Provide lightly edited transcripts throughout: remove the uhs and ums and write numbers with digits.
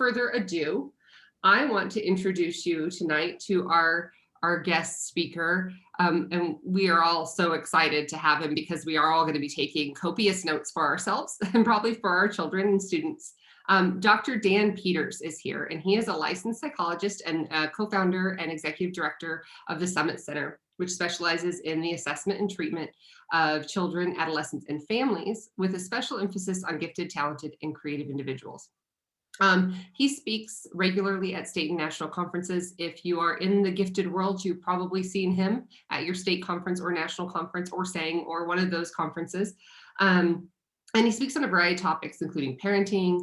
further ado, I want to introduce you tonight to our guest speaker. And we are all so excited to have him because we are all going to be taking copious notes for ourselves and probably for our children and students. Dr. Dan Peters is here, and he is a licensed psychologist and co-founder and executive director of the Summit Center, which specializes in the assessment and treatment of children, adolescents, and families with a special emphasis on gifted, talented, and creative individuals. He speaks regularly at state and national conferences. If you are in the gifted world, you've probably seen him at your state conference or national conference or SANG or one of those conferences. And he speaks on a variety of topics, including parenting,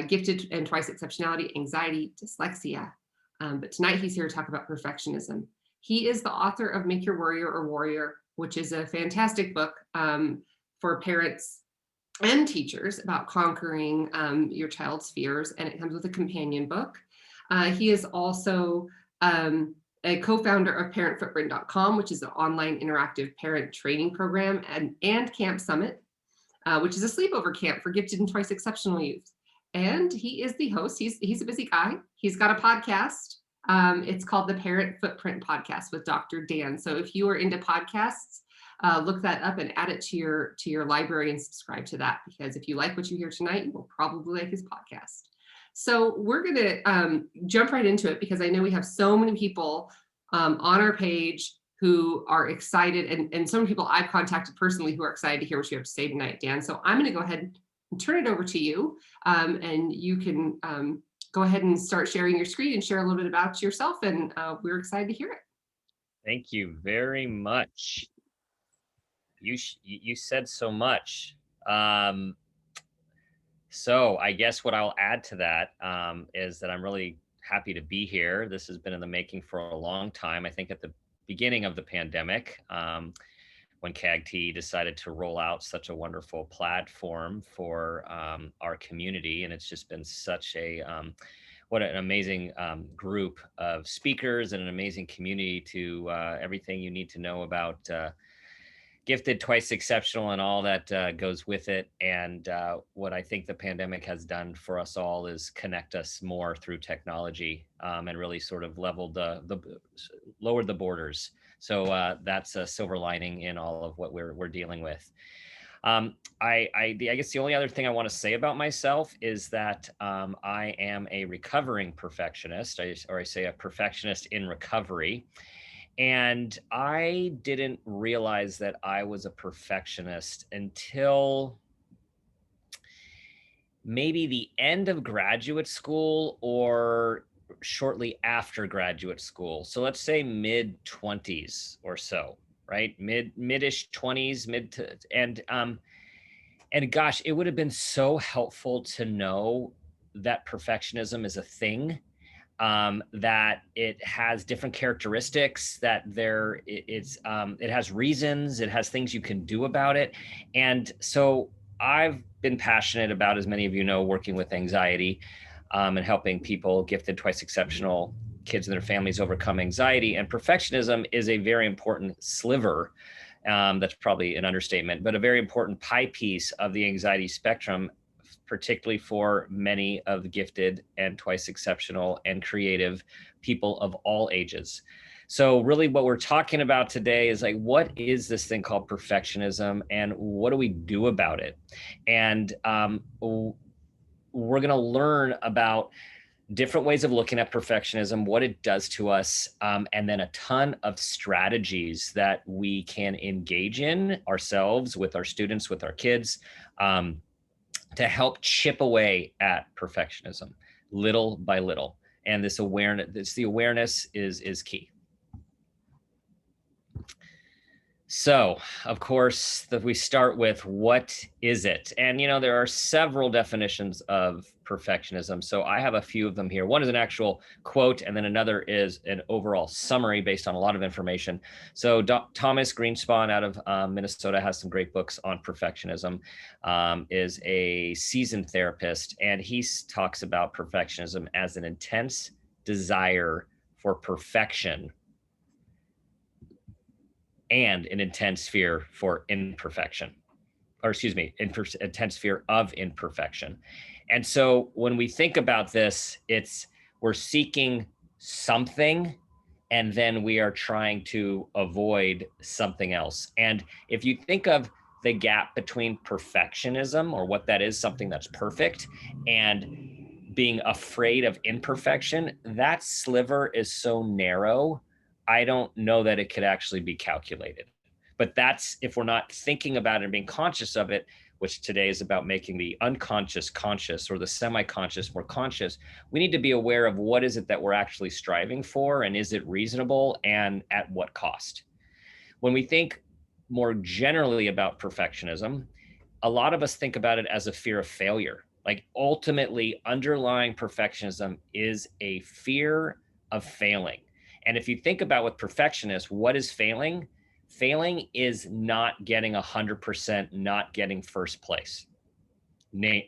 gifted and twice exceptionality, anxiety, dyslexia. But tonight he's here to talk about perfectionism. He is the author of Make Your Worrier or Warrior, which is a fantastic book for parents and teachers about conquering your child's fears, and it comes with a companion book. He is also a co-founder of parentfootprint.com, which is an online interactive parent training program, and Camp Summit, which is a sleepover camp for gifted and twice exceptional youth. And he is the host. He's a busy guy. He's got a podcast. It's called the Parent Footprint Podcast with Dr. Dan. So if you are into podcasts, look that up and add it to your library and subscribe to that, because if you like what you hear tonight, you will probably like his podcast. So we're going to jump right into it, because I know we have so many people on our page who are excited, and so many people I've contacted personally who are excited to hear what you have to say tonight, Dan. So I'm going to go ahead and turn it over to you, and you can go ahead and start sharing your screen and share a little bit about yourself, and we're excited to hear it. Thank you very much. You said so much. So I guess what I'll add to that is that I'm really happy to be here. This has been in the making for a long time. I think at the beginning of the pandemic, when CAGT decided to roll out such a wonderful platform for our community, and it's just been such a what an amazing group of speakers and an amazing community to everything you need to know about gifted, twice exceptional, and all that goes with it. And what I think the pandemic has done for us all is connect us more through technology, and really sort of lowered the borders. So that's a silver lining in all of what we're dealing with. I guess the only other thing I want to say about myself is that I am a recovering perfectionist, or I say a perfectionist in recovery. And I didn't realize that I was a perfectionist until maybe the end of graduate school or shortly after graduate school. So let's say mid-20s or so, right? Mid-ish 20s, and gosh, it would have been so helpful to know that perfectionism is a thing. That it has different characteristics, that it has reasons, it has things you can do about it. And so I've been passionate about, as many of you know, working with anxiety and helping people, gifted, twice exceptional kids and their families, overcome anxiety. And perfectionism is a very important sliver. That's probably an understatement, but a very important pie piece of the anxiety spectrum, particularly for many of the gifted and twice exceptional and creative people of all ages. So really what we're talking about today is like, what is this thing called perfectionism and what do we do about it? And we're going to learn about different ways of looking at perfectionism, what it does to us, and then a ton of strategies that we can engage in ourselves, with our students, with our kids, to help chip away at perfectionism little by little. And the awareness is key. So, of course, we start with, what is it? And, there are several definitions of perfectionism. So I have a few of them here. One is an actual quote, and then another is an overall summary based on a lot of information. So Thomas Greenspan out of Minnesota has some great books on perfectionism, is a seasoned therapist, and he talks about perfectionism as an intense desire for perfection and an intense fear for imperfection, or excuse me, intense fear of imperfection. And so when we think about this, we're seeking something and then we are trying to avoid something else. And if you think of the gap between perfectionism, or what that is, something that's perfect, and being afraid of imperfection, that sliver is so narrow, I don't know that it could actually be calculated. But that's if we're not thinking about it and being conscious of it, which today is about making the unconscious conscious, or the semi-conscious more conscious. We need to be aware of what is it that we're actually striving for, and is it reasonable, and at what cost. When we think more generally about perfectionism, a lot of us think about it as a fear of failure. Like, ultimately, underlying perfectionism is a fear of failing. And if you think about with perfectionists, what is failing? Failing is not getting 100%, not getting first place,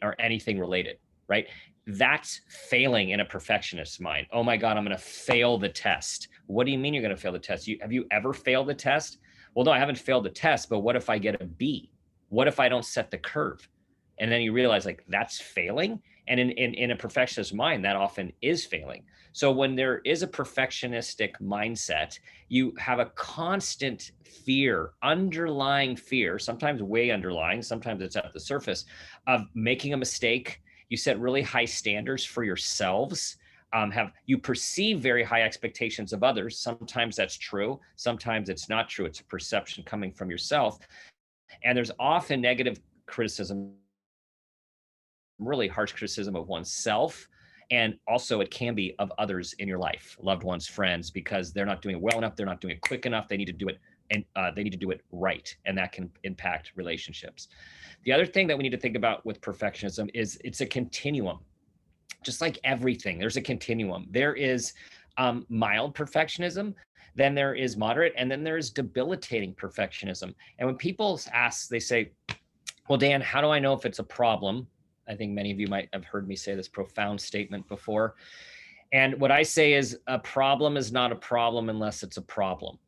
or anything related, right? That's failing in a perfectionist's mind. Oh my God, I'm going to fail the test. What do you mean you're going to fail the test? Have you ever failed the test? Well, no, I haven't failed the test, but what if I get a B? What if I don't set the curve? And then you realize, like, that's failing. And in a perfectionist mind, that often is failing. So when there is a perfectionistic mindset, you have a constant fear, underlying fear, sometimes way underlying, sometimes it's at the surface, of making a mistake. You set really high standards for yourselves. You perceive very high expectations of others. Sometimes that's true, sometimes it's not true. It's a perception coming from yourself. And there's often negative criticism, really harsh criticism of oneself. And also, it can be of others in your life, loved ones, friends, because they're not doing it well enough, they're not doing it quick enough, they need to do it, and they need to do it right. And that can impact relationships. The other thing that we need to think about with perfectionism is it's a continuum. Just like everything, there's a continuum. There is mild perfectionism, then there is moderate, and then there is debilitating perfectionism. And when people ask, they say, well, Dan, how do I know if it's a problem? I think many of you might have heard me say this profound statement before. And what I say is, a problem is not a problem unless it's a problem.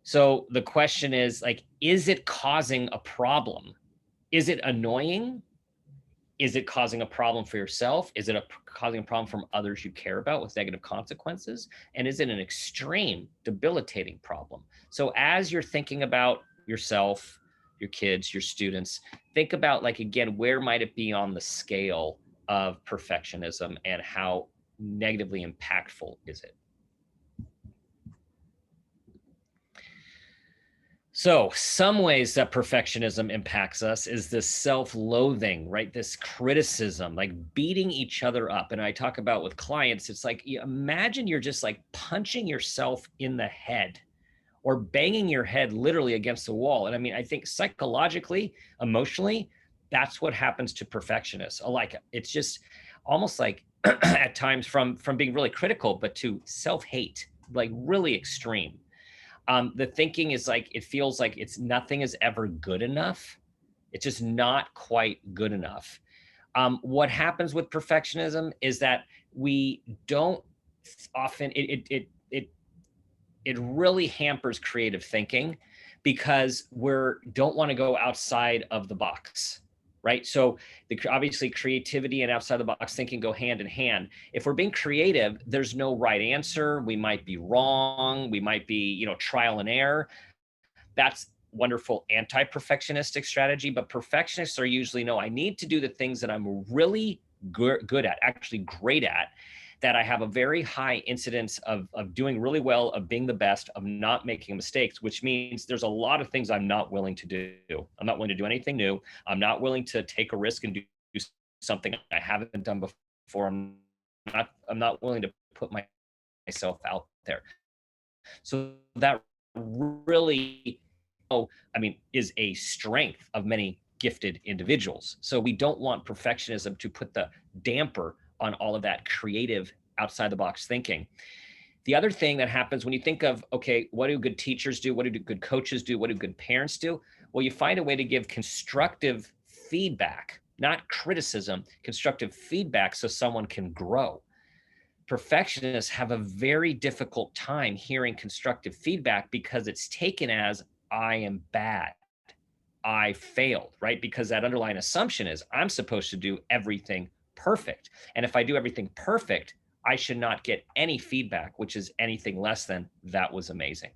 So the question is, like, is it causing a problem? Is it annoying? Is it causing a problem for yourself? Is it causing a problem from others you care about with negative consequences? And is it an extreme, debilitating problem? So as you're thinking about yourself, your kids, your students, think about, like, again, where might it be on the scale of perfectionism, and how negatively impactful is it? So, some ways that perfectionism impacts us is this self-loathing, right? This criticism, like beating each other up. And I talk about with clients, it's like, imagine you're just like punching yourself in the head, or banging your head literally against the wall. And I mean, I think psychologically, emotionally, that's what happens to perfectionists. Like, it's just almost like at times from being really critical, but to self-hate, like really extreme. The thinking is like, it feels like it's nothing is ever good enough. It's just not quite good enough. What happens with perfectionism is that we don't often, it really hampers creative thinking, because we're don't want to go outside of the box, right? So obviously creativity and outside the box thinking go hand in hand. If we're being creative, there's no right answer. We might be wrong. We might be, trial and error. That's wonderful anti-perfectionistic strategy. But perfectionists are usually, no, I need to do the things that I'm really good at, actually great at, that I have a very high incidence of doing really well, of being the best, of not making mistakes, which means there's a lot of things I'm not willing to do. I'm not willing to do anything new. I'm not willing to take a risk and do something I haven't done before. I'm not willing to put myself out there. So that really, is a strength of many gifted individuals. So we don't want perfectionism to put the damper on all of that creative, outside the box thinking. The other thing that happens when you think of, okay, what do good teachers do? What do good coaches do? What do good parents do? Well, you find a way to give constructive feedback, not criticism, constructive feedback, so someone can grow. Perfectionists have a very difficult time hearing constructive feedback, because it's taken as, I am bad. I failed, right? Because that underlying assumption is I'm supposed to do everything perfect. And if I do everything perfect, I should not get any feedback, which is anything less than that was amazing,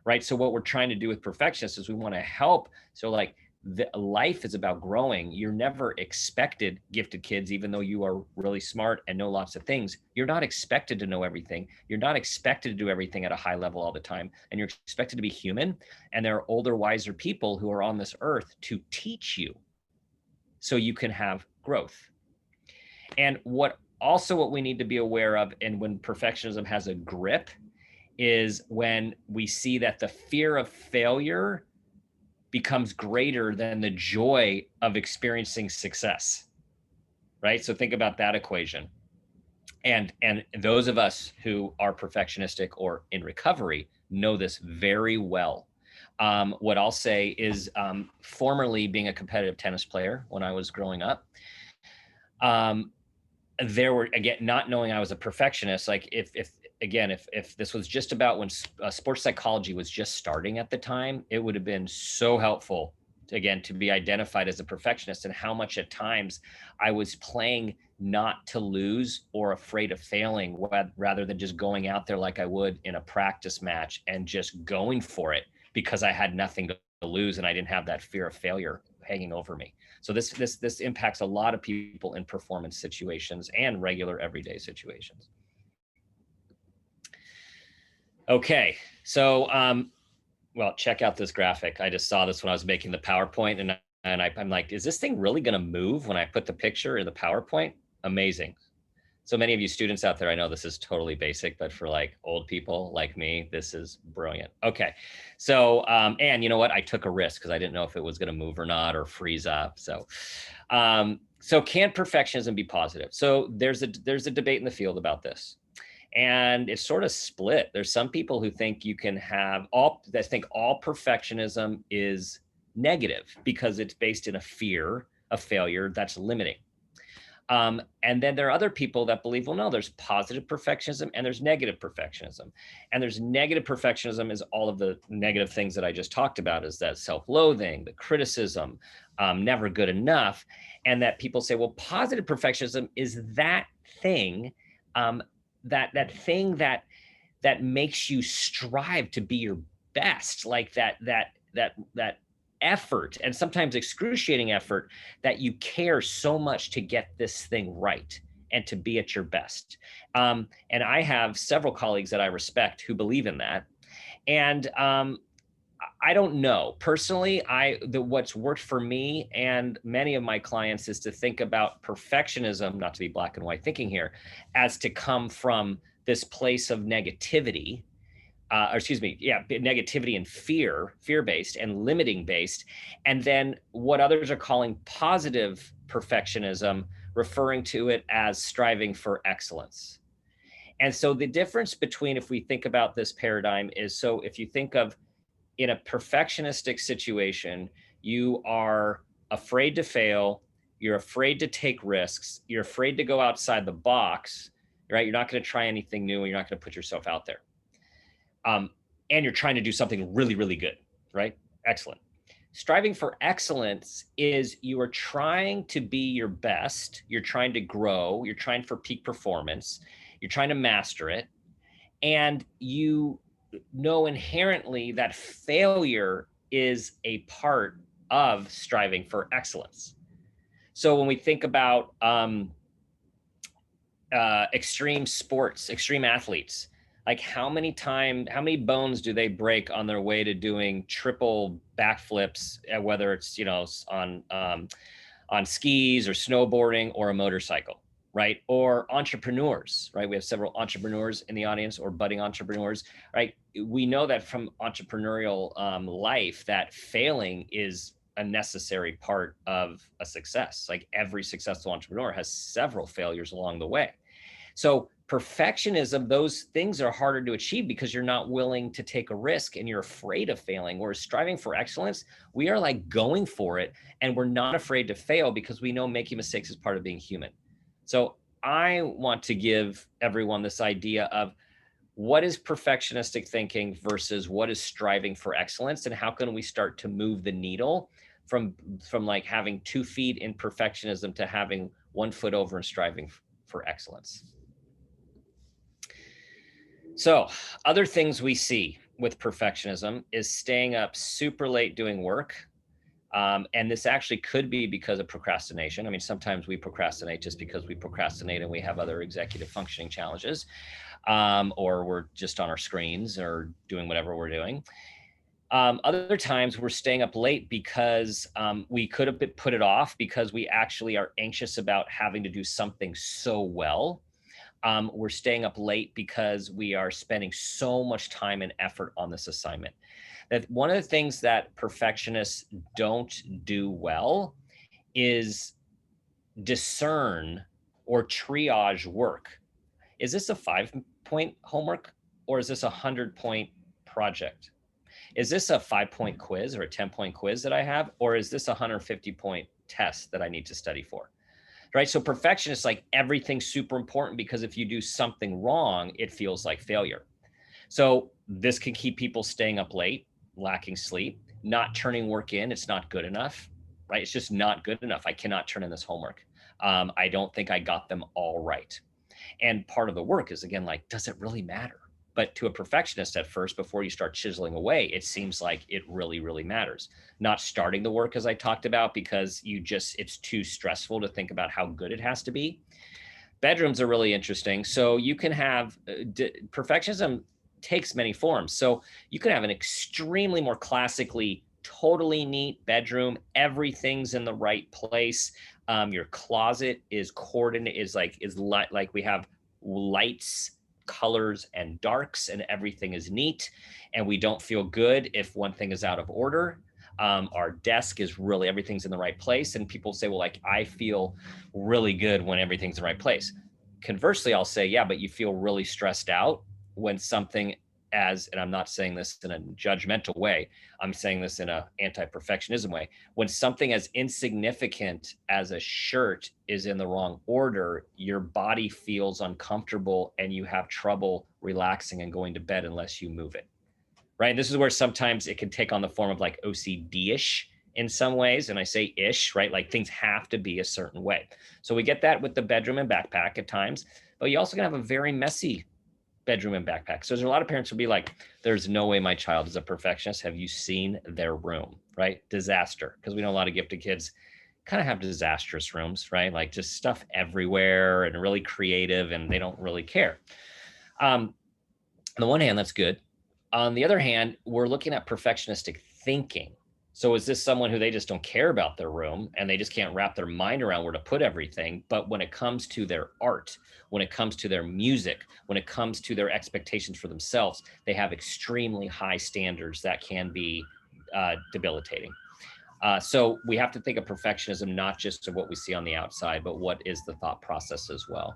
right? So what we're trying to do with perfectionists is we want to help. So like the life is about growing. You're never expected, gifted kids, even though you are really smart and know lots of things, you're not expected to know everything. You're not expected to do everything at a high level all the time. And you're expected to be human. And there are older, wiser people who are on this earth to teach you so you can have growth. And what we need to be aware of, and when perfectionism has a grip, is when we see that the fear of failure becomes greater than the joy of experiencing success, right? So think about that equation. And those of us who are perfectionistic or in recovery know this very well. What I'll say is, formerly being a competitive tennis player when I was growing up, um, there were, again, not knowing I was a perfectionist, like if this was just about when sports psychology was just starting at the time, it would have been so helpful again to be identified as a perfectionist, and how much at times I was playing not to lose or afraid of failing, rather than just going out there like I would in a practice match and just going for it because I had nothing to lose and I didn't have that fear of failure hanging over me. So this impacts a lot of people in performance situations and regular everyday situations. Okay, so well, check out this graphic. I just saw this when I was making the PowerPoint, and I'm like, is this thing really going to move when I put the picture in the PowerPoint? Amazing. So many of you students out there, I know this is totally basic, but for like old people like me, this is brilliant. Okay. So, and you know what? I took a risk because I didn't know if it was going to move or not or freeze up. So can perfectionism be positive? So there's a debate in the field about this. And it's sort of split. There's some people who think you can have all that think all perfectionism is negative because it's based in a fear of failure that's limiting. And then there are other people that believe, well, no, there's positive perfectionism and there's negative perfectionism. And there's negative perfectionism is all of the negative things that I just talked about, is that self-loathing, the criticism, never good enough. And that people say, well, positive perfectionism is that thing, that thing that makes you strive to be your best, like that effort, and sometimes excruciating effort, that you care so much to get this thing right and to be at your best. And I have several colleagues that I respect who believe in that. And I don't know personally. What's worked for me and many of my clients is to think about perfectionism, not to be black and white thinking here, as to come from this place of negativity, or excuse me, yeah, negativity and fear-based and limiting based, and then what others are calling positive perfectionism, referring to it as striving for excellence. And so the difference between, if we think about this paradigm, is, so if you think of in a perfectionistic situation, you are afraid to fail, you're afraid to take risks, you're afraid to go outside the box, right? You're not going to try anything new, and you're not going to put yourself out there. And you're trying to do something really, really good, right? Excellent. Striving for excellence is you are trying to be your best, you're trying to grow, you're trying for peak performance, you're trying to master it, and you know inherently that failure is a part of striving for excellence. So when we think about extreme sports, extreme athletes, like how many bones do they break on their way to doing triple backflips, whether it's, on skis or snowboarding or a motorcycle, right? Or entrepreneurs, right? We have several entrepreneurs in the audience, or budding entrepreneurs, right? We know that from entrepreneurial life that failing is a necessary part of a success. Like every successful entrepreneur has several failures along the way. So perfectionism, those things are harder to achieve because you're not willing to take a risk and you're afraid of failing. Whereas striving for excellence, we are like going for it, and we're not afraid to fail because we know making mistakes is part of being human. So I want to give everyone this idea of what is perfectionistic thinking versus what is striving for excellence, and how can we start to move the needle from like having 2 feet in perfectionism to having 1 foot over and striving for excellence. So other things we see with perfectionism is staying up super late doing work. And this actually could be because of procrastination. I mean, sometimes we procrastinate just because we procrastinate and we have other executive functioning challenges, or we're just on our screens or doing whatever we're doing. Other times we're staying up late because we could have put it off because we actually are anxious about having to do something so well. We're staying up late because we are spending so much time and effort on this assignment. That one of the things that perfectionists don't do well is discern or triage work. Is this a 5-point homework or is this a 100-point project? Is this a 5-point quiz or a 10-point quiz that I have, or is this a 150-point test that I need to study for? Right? So perfectionists like everything's super important because if you do something wrong, it feels like failure. So this can keep people staying up late, lacking sleep, not turning work in. It's not good enough, right? It's just not good enough. I cannot turn in this homework. I don't think I got them all right. And part of the work is, again, like, does it really matter? But to a perfectionist at first, before you start chiseling away, it seems like it really, really matters. Not starting the work, as I talked about, because it's too stressful to think about how good it has to be. Bedrooms are really interesting. So you can have perfectionism takes many forms. So you can have an extremely more classically totally neat bedroom. Everything's in the right place. Your closet is coordinated, like we have lights, colors, and darks, and everything is neat. And we don't feel good if one thing is out of order. Our desk is really, everything's in the right place. And people say, well, like, I feel really good when everything's in the right place. Conversely, I'll say, yeah, but you feel really stressed out when something and I'm not saying this in a judgmental way, I'm saying this in an anti-perfectionism way. When something as insignificant as a shirt is in the wrong order, your body feels uncomfortable and you have trouble relaxing and going to bed unless you move it. Right. And this is where sometimes it can take on the form of like OCD-ish in some ways. And I say ish, right? Like things have to be a certain way. So we get that with the bedroom and backpack at times, but you also can have a very messy bedroom and backpack. So there's a lot of parents will be like, there's no way my child is a perfectionist. Have you seen their room? Right? Disaster. Because we know a lot of gifted kids kind of have disastrous rooms, right? Like just stuff everywhere and really creative and they don't really care. On the one hand, that's good. On the other hand, we're looking at perfectionistic thinking. So is this someone who they just don't care about their room and they just can't wrap their mind around where to put everything? But when it comes to their art, when it comes to their music, when it comes to their expectations for themselves, they have extremely high standards that can be debilitating. So we have to think of perfectionism not just of what we see on the outside, but what is the thought process as well.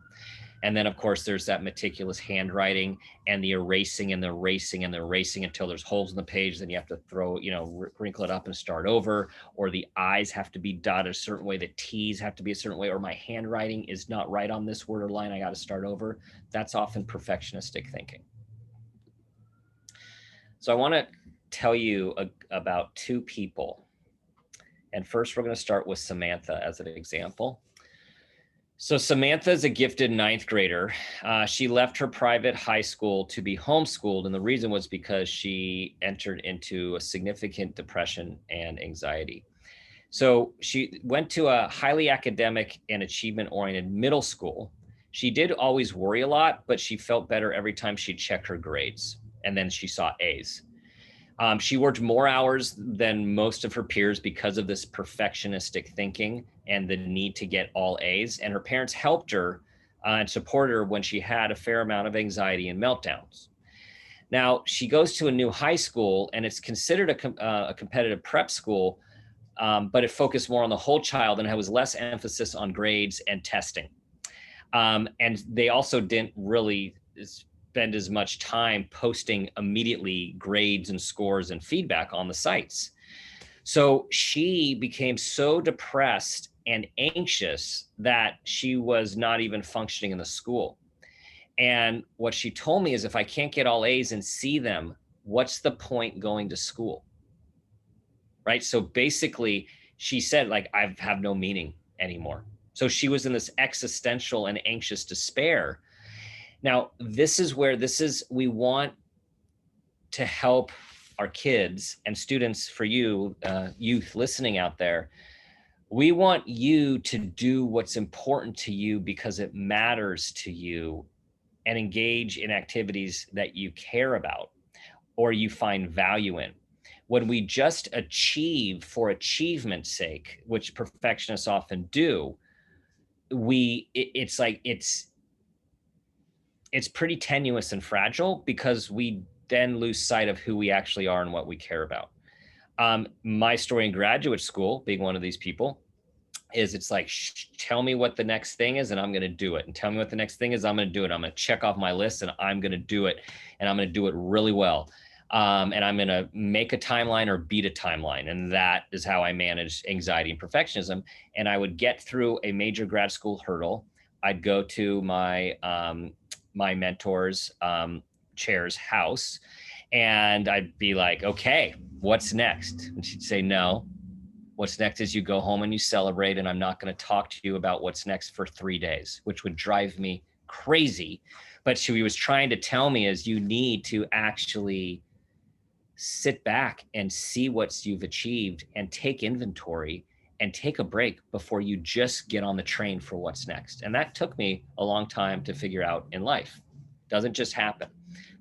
And then, of course, there's that meticulous handwriting and the erasing and the erasing and the erasing until there's holes in the page. Then you have to wrinkle it up and start over, or the I's have to be dotted a certain way, the T's have to be a certain way, or my handwriting is not right on this word or line, I got to start over. That's often perfectionistic thinking. So I want to tell you about 2 people. And first, we're going to start with Samantha as an example. So Samantha is a gifted 9th grader. She left her private high school to be homeschooled. And the reason was because she entered into a significant depression and anxiety. So she went to a highly academic and achievement-oriented middle school. She did always worry a lot, but she felt better every time she checked her grades. And then she saw A's. She worked more hours than most of her peers because of this perfectionistic thinking and the need to get all A's. And her parents helped her and supported her when she had a fair amount of anxiety and meltdowns. Now, she goes to a new high school, and it's considered a competitive prep school, but it focused more on the whole child and it was less emphasis on grades and testing. And they also didn't really spend as much time posting immediately grades and scores and feedback on the sites. So she became so depressed and anxious that she was not even functioning in the school. And what she told me is, if I can't get all A's and see them, what's the point going to school? Right? So basically, she said, like, I have no meaning anymore. So she was in this existential and anxious despair. Now, we want to help our kids and students, for you, youth listening out there. We want you to do what's important to you because it matters to you, and engage in activities that you care about or you find value in. When we just achieve for achievement's sake, which perfectionists often do, it's pretty tenuous and fragile, because we then lose sight of who we actually are and what we care about. My story in graduate school, being one of these people, is it's like, tell me what the next thing is and I'm going to do it. And tell me what the next thing is, I'm going to do it. I'm going to check off my list and I'm going to do it. And I'm going to do it really well. And I'm going to make a timeline or beat a timeline. And that is how I manage anxiety and perfectionism. And I would get through a major grad school hurdle. I'd go to my mentor's chair's house, and I'd be like, okay, what's next? And she'd say, no. What's next is you go home and you celebrate, and I'm not going to talk to you about what's next for 3 days, which would drive me crazy. But she was trying to tell me is you need to actually sit back and see what you've achieved and take inventory and take a break before you just get on the train for what's next. And that took me a long time to figure out in life. It doesn't just happen.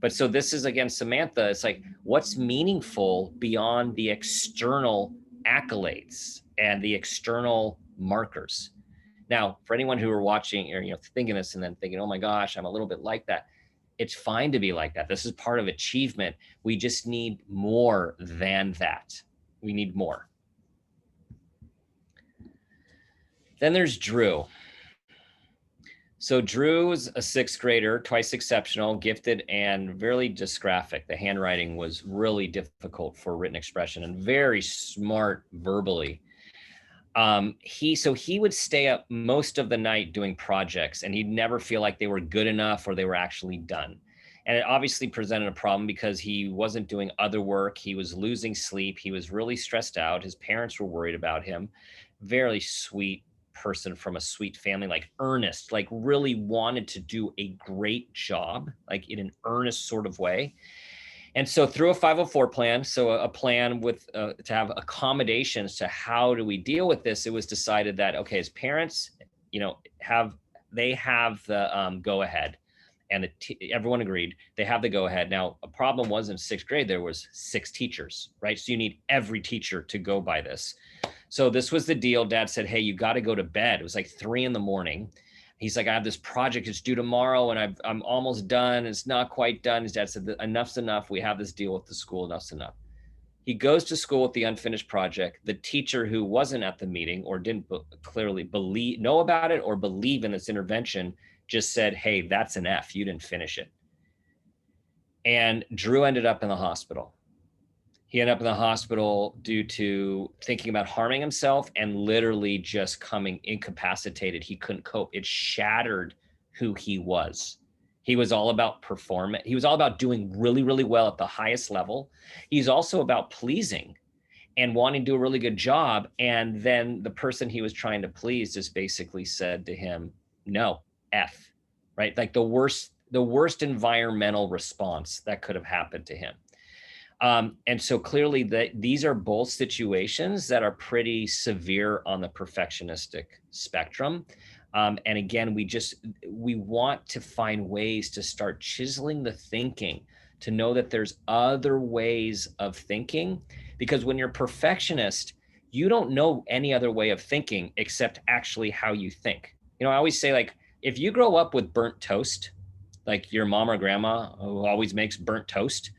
But so this is, again, Samantha, it's like, what's meaningful beyond the external accolades and the external markers? Now, for anyone who are watching or thinking this and then thinking, oh my gosh, I'm a little bit like that. It's fine to be like that. This is part of achievement. We just need more than that. We need more. Then there's Drew. So Drew's a 6th grader, twice exceptional, gifted, and really dysgraphic. The handwriting was really difficult for written expression and very smart verbally. He would stay up most of the night doing projects, and he'd never feel like they were good enough or they were actually done. And it obviously presented a problem because he wasn't doing other work. He was losing sleep. He was really stressed out. His parents were worried about him. Very sweet person from a sweet family, like earnest, like really wanted to do a great job, like in an earnest sort of way. And so through a 504 plan, so a plan with to have accommodations to how do we deal with this, it was decided that, okay, his parents, have the go ahead, and everyone agreed they have the go ahead. Now, a problem was in 6th grade, there was 6 teachers, right? So you need every teacher to go by this. So this was the deal. Dad said, hey, you got to go to bed. It was like 3 a.m. He's like, I have this project, it's due tomorrow, and I'm almost done. It's not quite done. His dad said, enough's enough. We have this deal with the school. Enough's enough. He goes to school with the unfinished project. The teacher who wasn't at the meeting or didn't clearly know about it or believe in this intervention just said, hey, that's an F. You didn't finish it. And Drew ended up in the hospital. He ended up in the hospital due to thinking about harming himself and literally just coming incapacitated. He couldn't cope. It shattered who he was. He was all about performance. He was all about doing really, really well at the highest level. He's also about pleasing and wanting to do a really good job. And then the person he was trying to please just basically said to him, no, F, right? Like the worst environmental response that could have happened to him. And so clearly these are both situations that are pretty severe on the perfectionistic spectrum. And again, we want to find ways to start chiseling the thinking, to know that there's other ways of thinking, because when you're a perfectionist, you don't know any other way of thinking except actually how you think. I always say, like, if you grow up with burnt toast, like your mom or grandma who always makes burnt toast,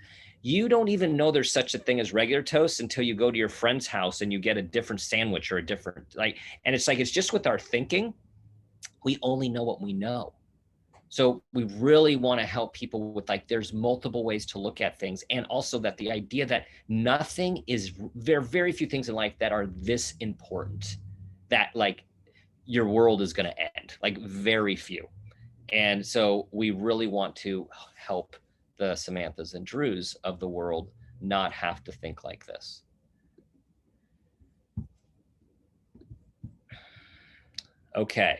you don't even know there's such a thing as regular toast until you go to your friend's house and you get a different sandwich or a different, and it's like, it's just with our thinking, we only know what we know. So we really want to help people with, like, there's multiple ways to look at things. And also that the idea that there are very few things in life that are this important, that like your world is going to end, like very few. And so we really want to help the Samanthas and Drews of the world not have to think like this. Okay.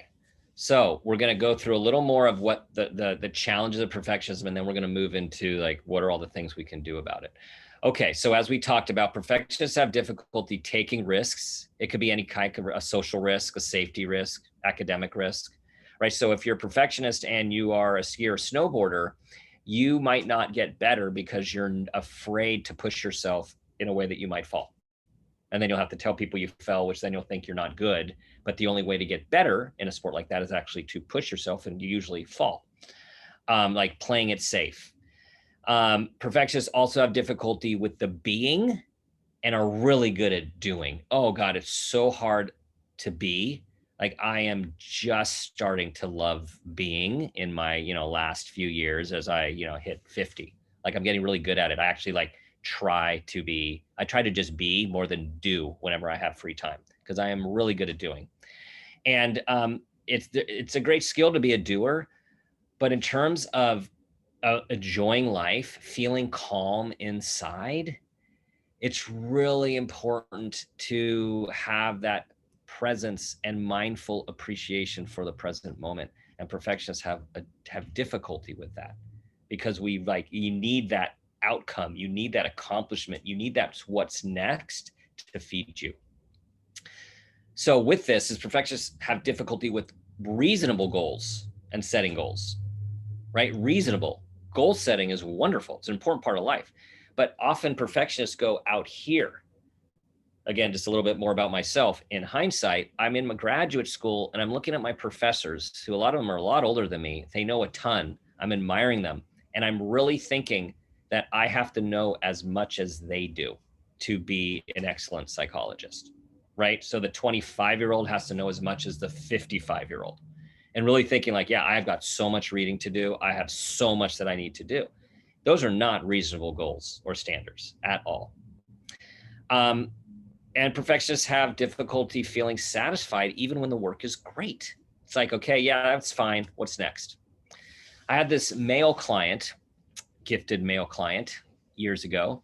So we're going to go through a little more of what the challenges of perfectionism, and then we're going to move into like, what are all the things we can do about it? Okay. So as we talked about, perfectionists have difficulty taking risks. It could be any kind of a social risk, a safety risk, academic risk, right? So if you're a perfectionist and you are a skier or snowboarder, you might not get better because you're afraid to push yourself in a way that you might fall. And then you'll have to tell people you fell, which then you'll think you're not good. But the only way to get better in a sport like that is actually to push yourself, and you usually fall, like playing it safe. Perfectionists also have difficulty with the being and are really good at doing. Oh God, it's so hard to be. Like I am just starting to love being in my, last few years as I, hit 50. Like I'm getting really good at it. I actually I try to just be more than do whenever I have free time, because I am really good at doing. And it's a great skill to be a doer, but in terms of enjoying life, feeling calm inside, it's really important to have that presence and mindful appreciation for the present moment. And perfectionists have difficulty with that, because you need that outcome, you need that accomplishment, you need that what's next to feed you. So with this, is perfectionists have difficulty with reasonable goals and setting goals, right? Reasonable goal setting is wonderful. It's an important part of life. But often perfectionists go out here. Again, just a little bit more about myself. In hindsight, I'm in my graduate school and I'm looking at my professors, who a lot of them are a lot older than me. They know a ton. I'm admiring them. And I'm really thinking that I have to know as much as they do to be an excellent psychologist, right? So the 25-year-old has to know as much as the 55-year-old. And really thinking like, yeah, I've got so much reading to do. I have so much that I need to do. Those are not reasonable goals or standards at all. And perfectionists have difficulty feeling satisfied even when the work is great. It's like, okay, yeah, that's fine. What's next? I had this male client, gifted male client, years ago.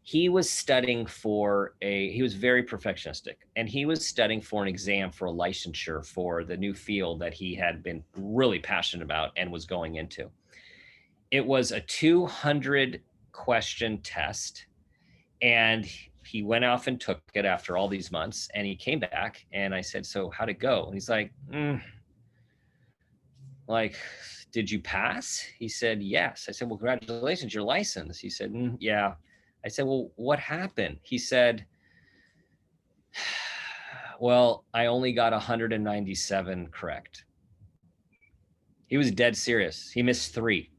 He was he was very perfectionistic, and he was studying for an exam for a licensure for the new field that he had been really passionate about and was going into. It was a 200 question test, and he went off and took it after all these months, and he came back, and I said, so how'd it go? And he's like, did you pass? He said, yes. I said, well, congratulations, you're licensed. He said, yeah. I said, well, what happened? He said, well, I only got 197 correct. He was dead serious. He missed 3.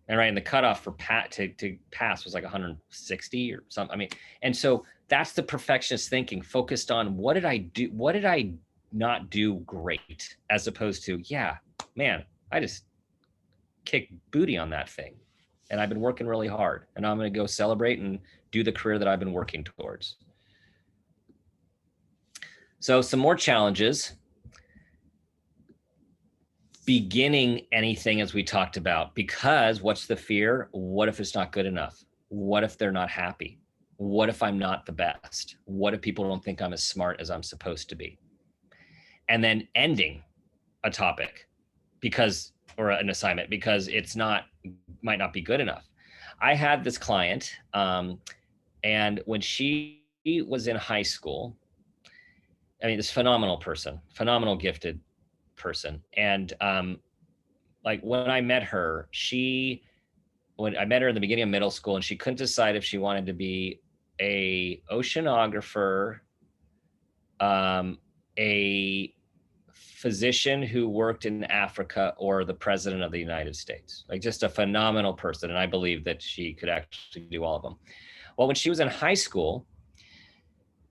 And right, and the cutoff for to pass was like 160 or something. I mean, and so that's the perfectionist thinking, focused on what did I do? What did I not do great? As opposed to, yeah, man, I just kicked booty on that thing. And I've been working really hard. And I'm going to go celebrate and do the career that I've been working towards. So some more challenges. Beginning anything, as we talked about, because what's the fear? What if it's not good enough? What if they're not happy? What if I'm not the best? What if people don't think I'm as smart as I'm supposed to be? And then ending a topic or an assignment because might not be good enough. I had this client, and when she was in high school, I mean, this phenomenal person, phenomenal gifted person. And like when I met her, when I met her in the beginning of middle school, and she couldn't decide if she wanted to be a oceanographer, a physician who worked in Africa, or the president of the United States. Like, just a phenomenal person. And I believe that she could actually do all of them. Well, when she was in high school,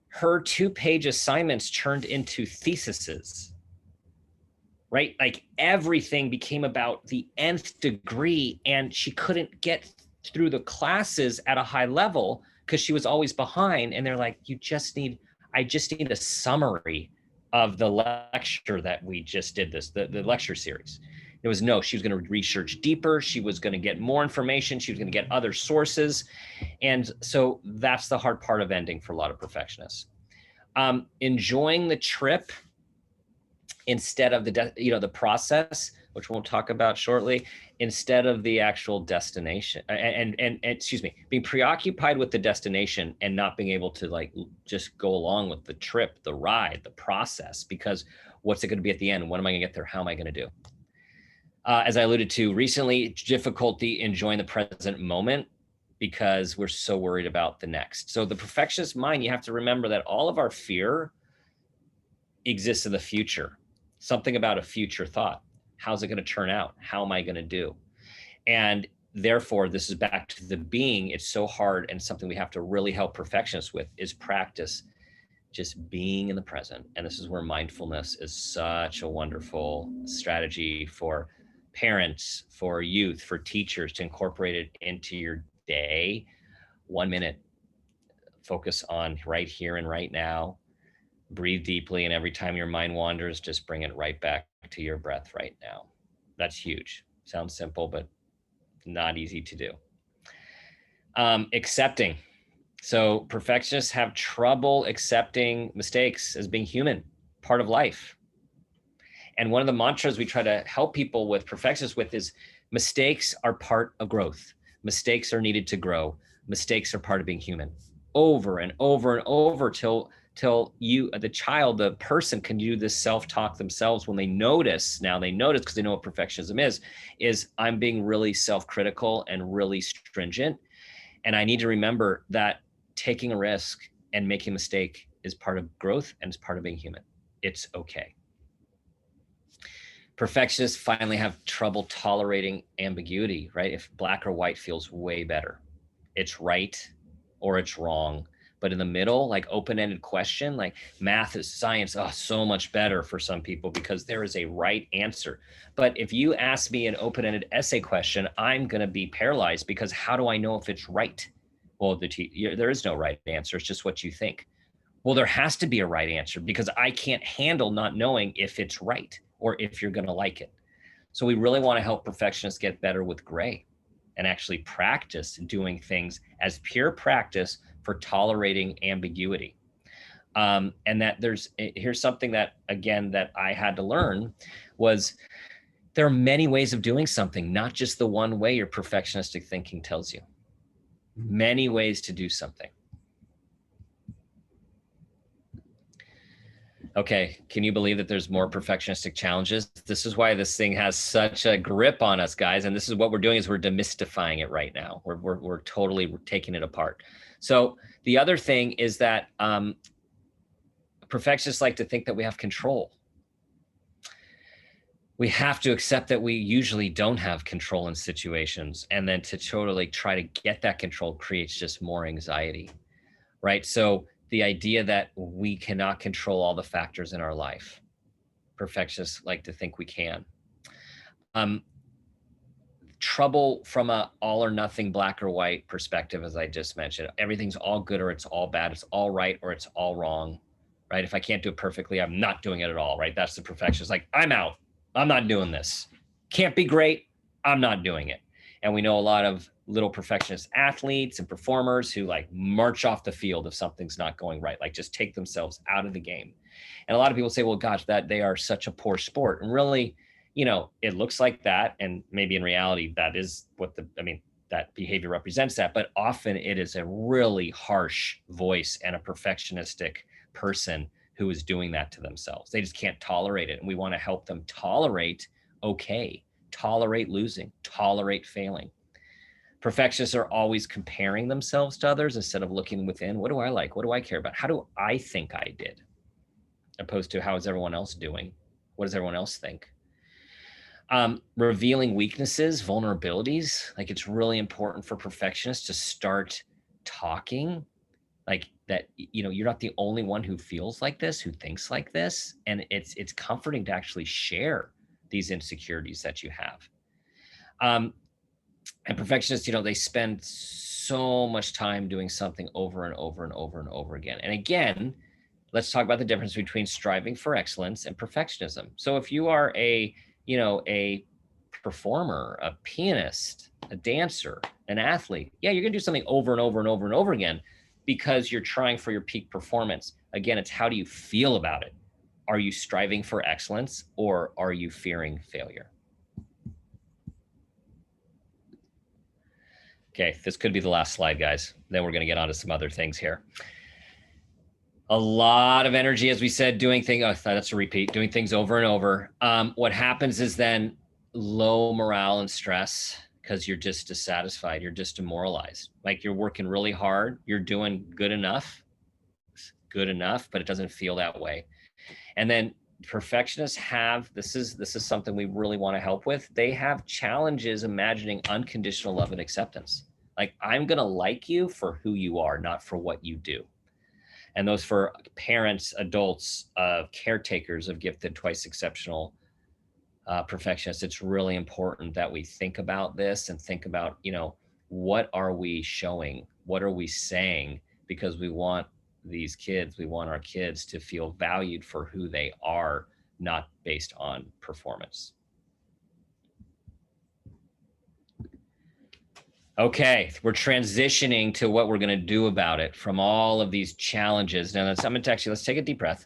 her 2-page assignments turned into theses, right? Like everything became about the nth degree, and she couldn't get through the classes at a high level because she was always behind. And they're like, I just need a summary of the lecture that we just did the lecture series. It was no, she was going to research deeper. She was going to get more information. She was going to get other sources. And so that's the hard part of ending for a lot of perfectionists. Enjoying the trip instead of the process, which we'll talk about shortly, instead of the actual destination, and excuse me, being preoccupied with the destination and not being able to like just go along with the trip, the ride, the process, because what's it going to be at the end? When am I going to get there? How am I going to do? As I alluded to recently, difficulty enjoying the present moment because we're so worried about the next. So the perfectionist mind, you have to remember that all of our fear exists in the future. Something about a future thought. How's it going to turn out? How am I going to do? And therefore, this is back to the being. It's so hard, and something we have to really help perfectionists with is practice just being in the present. And this is where mindfulness is such a wonderful strategy for parents, for youth, for teachers to incorporate it into your day. 1 minute, focus on right here and right now. Breathe deeply, and every time your mind wanders, just bring it right back to your breath right now. That's huge. Sounds simple, but not easy to do. Accepting. So perfectionists have trouble accepting mistakes as being human, part of life. And one of the mantras we try to help people with, perfectionists with, is mistakes are part of growth. Mistakes are needed to grow. Mistakes are part of being human. Over and over and over till you, the child, the person, can do this self-talk themselves when they notice. Now they notice, because they know what perfectionism is I'm being really self-critical and really stringent. And I need to remember that taking a risk and making a mistake is part of growth and it's part of being human. It's okay. Perfectionists finally have trouble tolerating ambiguity, right? If black or white feels way better, it's right or it's wrong. But in the middle, like open-ended question, like math is science, so much better for some people because there is a right answer. But if you ask me an open-ended essay question, I'm going to be paralyzed, because how do I know if it's right? Well, there is no right answer. It's just what you think. Well, there has to be a right answer, because I can't handle not knowing if it's right or if you're going to like it. So we really want to help perfectionists get better with gray and actually practice doing things as pure practice for tolerating ambiguity. And that here's something that, again, that I had to learn was there are many ways of doing something, not just the one way your perfectionistic thinking tells you. Many ways to do something. Okay, can you believe that there's more perfectionistic challenges? This is why this thing has such a grip on us, guys. And this is what we're doing, is we're demystifying it right now. We're totally taking it apart. So the other thing is that perfectionists like to think that we have control. We have to accept that we usually don't have control in situations, and then to totally try to get that control creates just more anxiety, right? So the idea that we cannot control all the factors in our life. Perfectionists like to think we can. Trouble from a all or nothing, black or white perspective, as I just mentioned. Everything's all good or it's all bad. It's all right or it's all wrong, right? If I can't do it perfectly, I'm not doing it at all, right? That's the perfectionist. Like, I'm out. I'm not doing this. Can't be great. I'm not doing it. And we know a lot of little perfectionist athletes and performers who like march off the field if something's not going right, like just take themselves out of the game. And a lot of people say, well, gosh, that they are such a poor sport. And really, it looks like that. And maybe in reality, that is what that behavior represents that. But often it is a really harsh voice and a perfectionistic person who is doing that to themselves. They just can't tolerate it. And we want to help them tolerate tolerate losing, tolerate failing. Perfectionists are always comparing themselves to others instead of looking within. What do I like? What do I care about? How do I think I did? Opposed to how is everyone else doing? What does everyone else think? Revealing weaknesses, vulnerabilities. Like, it's really important for perfectionists to start talking like that. You're not the only one who feels like this, who thinks like this. And it's comforting to actually share these insecurities that you have. And perfectionists, they spend so much time doing something over and over and over and over again. And again, let's talk about the difference between striving for excellence and perfectionism. So if you are a performer, a pianist, a dancer, an athlete, yeah, you're gonna do something over and over and over and over again because you're trying for your peak performance. Again, it's how do you feel about it? Are you striving for excellence, or are you fearing failure? Okay, this could be the last slide, guys. Then we're going to get on to some other things here. A lot of energy, as we said, doing things. Oh, that's a repeat. Doing things over and over. What happens is then low morale and stress because you're just dissatisfied. You're just demoralized. Like you're working really hard. You're doing good enough, but it doesn't feel that way. And then perfectionists have this is something we really want to help with. They have challenges imagining unconditional love and acceptance. Like, I'm going to like you for who you are, not for what you do. And those for parents, adults, caretakers of gifted, twice exceptional perfectionists. It's really important that we think about this and think about, what are we showing? What are we saying? Because we want our kids to feel valued for who they are, not based on performance. Okay, we're transitioning to what we're going to do about it from all of these challenges. Now, I'm going to text you. Let's take a deep breath.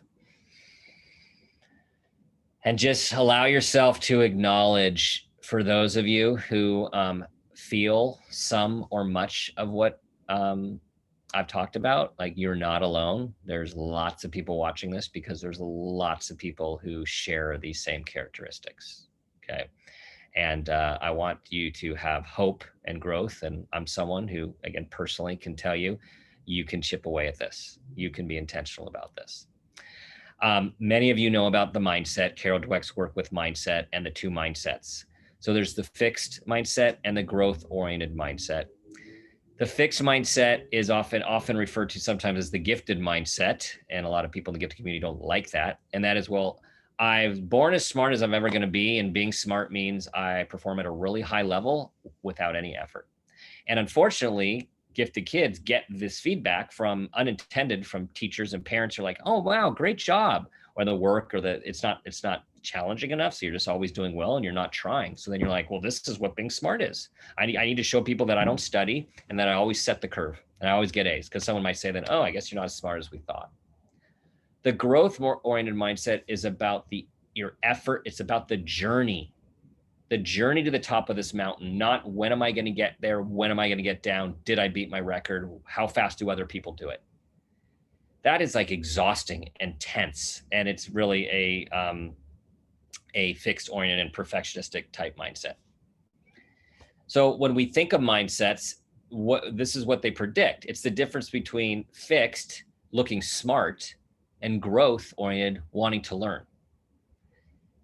And just allow yourself to acknowledge, for those of you who feel some or much of what I've talked about, like, you're not alone. There's lots of people watching this because there's lots of people who share these same characteristics. Okay. And I want you to have hope and growth. And I'm someone who, again, personally can tell you, you can chip away at this. You can be intentional about this. Many of you know about the mindset, Carol Dweck's work with mindset, and the two mindsets. So there's the fixed mindset and the growth-oriented mindset. The fixed mindset is often referred to sometimes as the gifted mindset, and a lot of people in the gifted community don't like that. And that is, well, I've born as smart as I'm ever going to be, and being smart means I perform at a really high level without any effort. And unfortunately, gifted kids get this feedback from unintended from teachers and parents who are like, oh, wow, great job. Or the work, or it's not challenging enough. So you're just always doing well and you're not trying. So then you're like, well, this is what being smart is. I need to show people that I don't study and that I always set the curve and I always get A's, because someone might say that, oh, I guess you're not as smart as we thought. The growth-oriented mindset is about your effort. It's about the journey to the top of this mountain, not when am I going to get there? When am I going to get down? Did I beat my record? How fast do other people do it? That is like exhausting and tense. And it's really a fixed oriented and perfectionistic type mindset. So when we think of mindsets, this is what they predict. It's the difference between fixed, looking smart, and growth oriented, wanting to learn.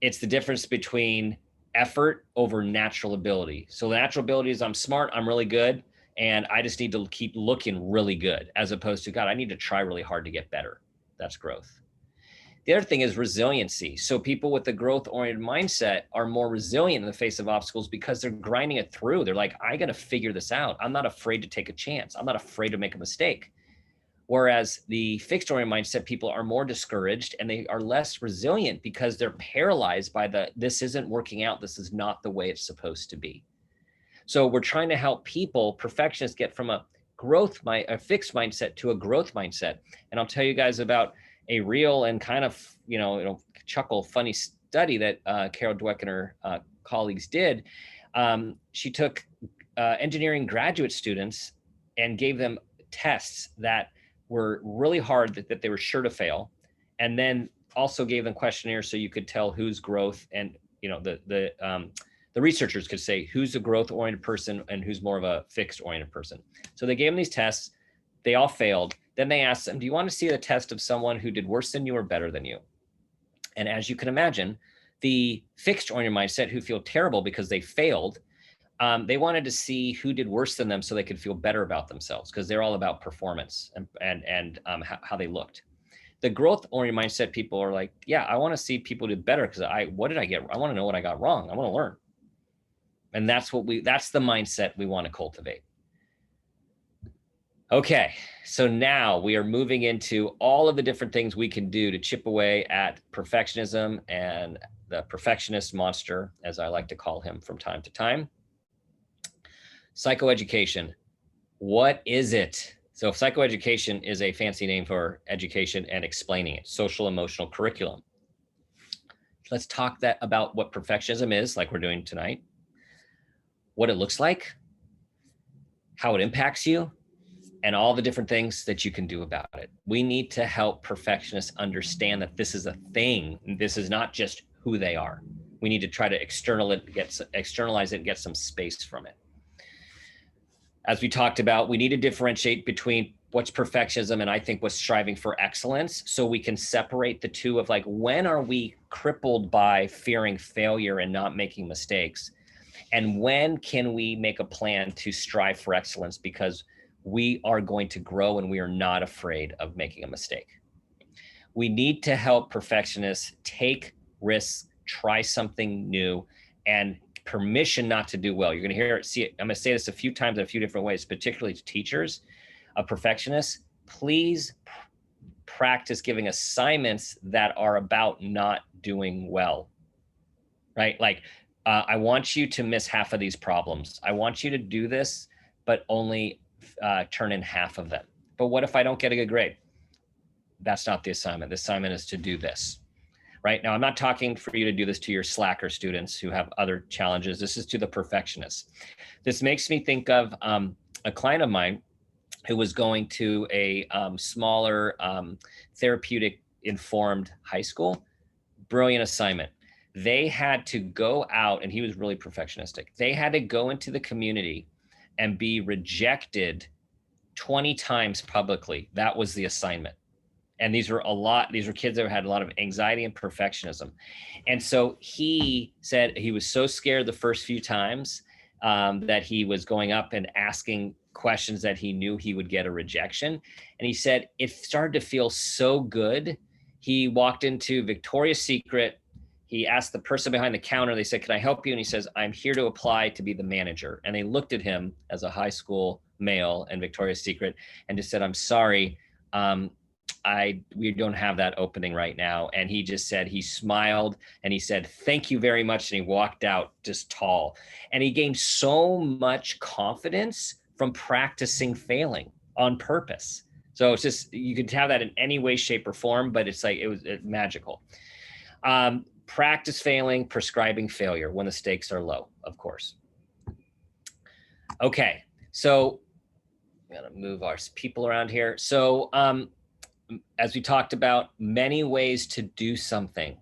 It's the difference between effort over natural ability. So the natural ability is I'm smart, I'm really good, and I just need to keep looking really good, as opposed to, God, I need to try really hard to get better. That's growth. The other thing is resiliency. So people with the growth-oriented mindset are more resilient in the face of obstacles because they're grinding it through. They're like, I got to figure this out. I'm not afraid to take a chance. I'm not afraid to make a mistake. Whereas the fixed oriented mindset people are more discouraged and they are less resilient because they're paralyzed by this isn't working out. This is not the way it's supposed to be. So we're trying to help people, perfectionists, get from a fixed mindset to a growth mindset. And I'll tell you guys about a real and kind of, chuckle funny study that Carol Dweck and her colleagues did. She took engineering graduate students and gave them tests that were really hard, that they were sure to fail, and then also gave them questionnaires so you could tell who's growth, and the researchers could say who's a growth-oriented person and who's more of a fixed-oriented person. So they gave them these tests. They all failed. Then they asked them, do you want to see the test of someone who did worse than you or better than you? And as you can imagine, the fixed-oriented mindset, who feel terrible because they failed, they wanted to see who did worse than them so they could feel better about themselves, because they're all about performance and how they looked. The growth-oriented mindset people are like, yeah, I want to see people do better because what did I get? I want to know what I got wrong. I want to learn. And that's the mindset we want to cultivate. Okay, so now we are moving into all of the different things we can do to chip away at perfectionism and the perfectionist monster, as I like to call him from time to time. Psychoeducation. What is it? So psychoeducation is a fancy name for education and explaining it, social emotional curriculum. Let's talk about what perfectionism is, like we're doing tonight, what it looks like, how it impacts you, and all the different things that you can do about it. We need to help perfectionists understand that this is a thing. This is not just who they are. We need to try to externalize it and get some space from it. As we talked about, we need to differentiate between what's perfectionism and I think what's striving for excellence, so we can separate the two of like, when are we crippled by fearing failure and not making mistakes? And when can we make a plan to strive for excellence because we are going to grow and we are not afraid of making a mistake? We need to help perfectionists take risks, try something new, and permission not to do well. You're going to hear it, see it. I'm going to say this a few times in a few different ways, particularly to teachers of perfectionists. Please practice giving assignments that are about not doing well, right? Like, I want you to miss half of these problems. I want you to do this, but only turn in half of them. But what if I don't get a good grade? That's not the assignment. The assignment is to do this. Right now, I'm not talking for you to do this to your slacker students who have other challenges. This is to the perfectionists. This makes me think of a client of mine who was going to a smaller therapeutic informed high school. Brilliant assignment. They had to go out, and he was really perfectionistic. They had to go into the community and be rejected 20 times publicly. That was the assignment. And these were kids that had a lot of anxiety and perfectionism. And so he said he was so scared the first few times that he was going up and asking questions that he knew he would get a rejection. And he said it started to feel so good. He walked into Victoria's Secret. He asked the person behind the counter, they said, "Can I help you?" And he says, "I'm here to apply to be the manager." And they looked at him as a high school male in Victoria's Secret and just said, "I'm sorry. We don't have that opening right now." And he just said, he smiled and he said, "Thank you very much." And he walked out just tall. And he gained so much confidence from practicing failing on purpose. So it's just, you could have that in any way, shape, or form, but it's like, it was magical. Practice failing, prescribing failure when the stakes are low, of course. Okay, so I'm gonna move our people around here. So as we talked about, many ways to do something.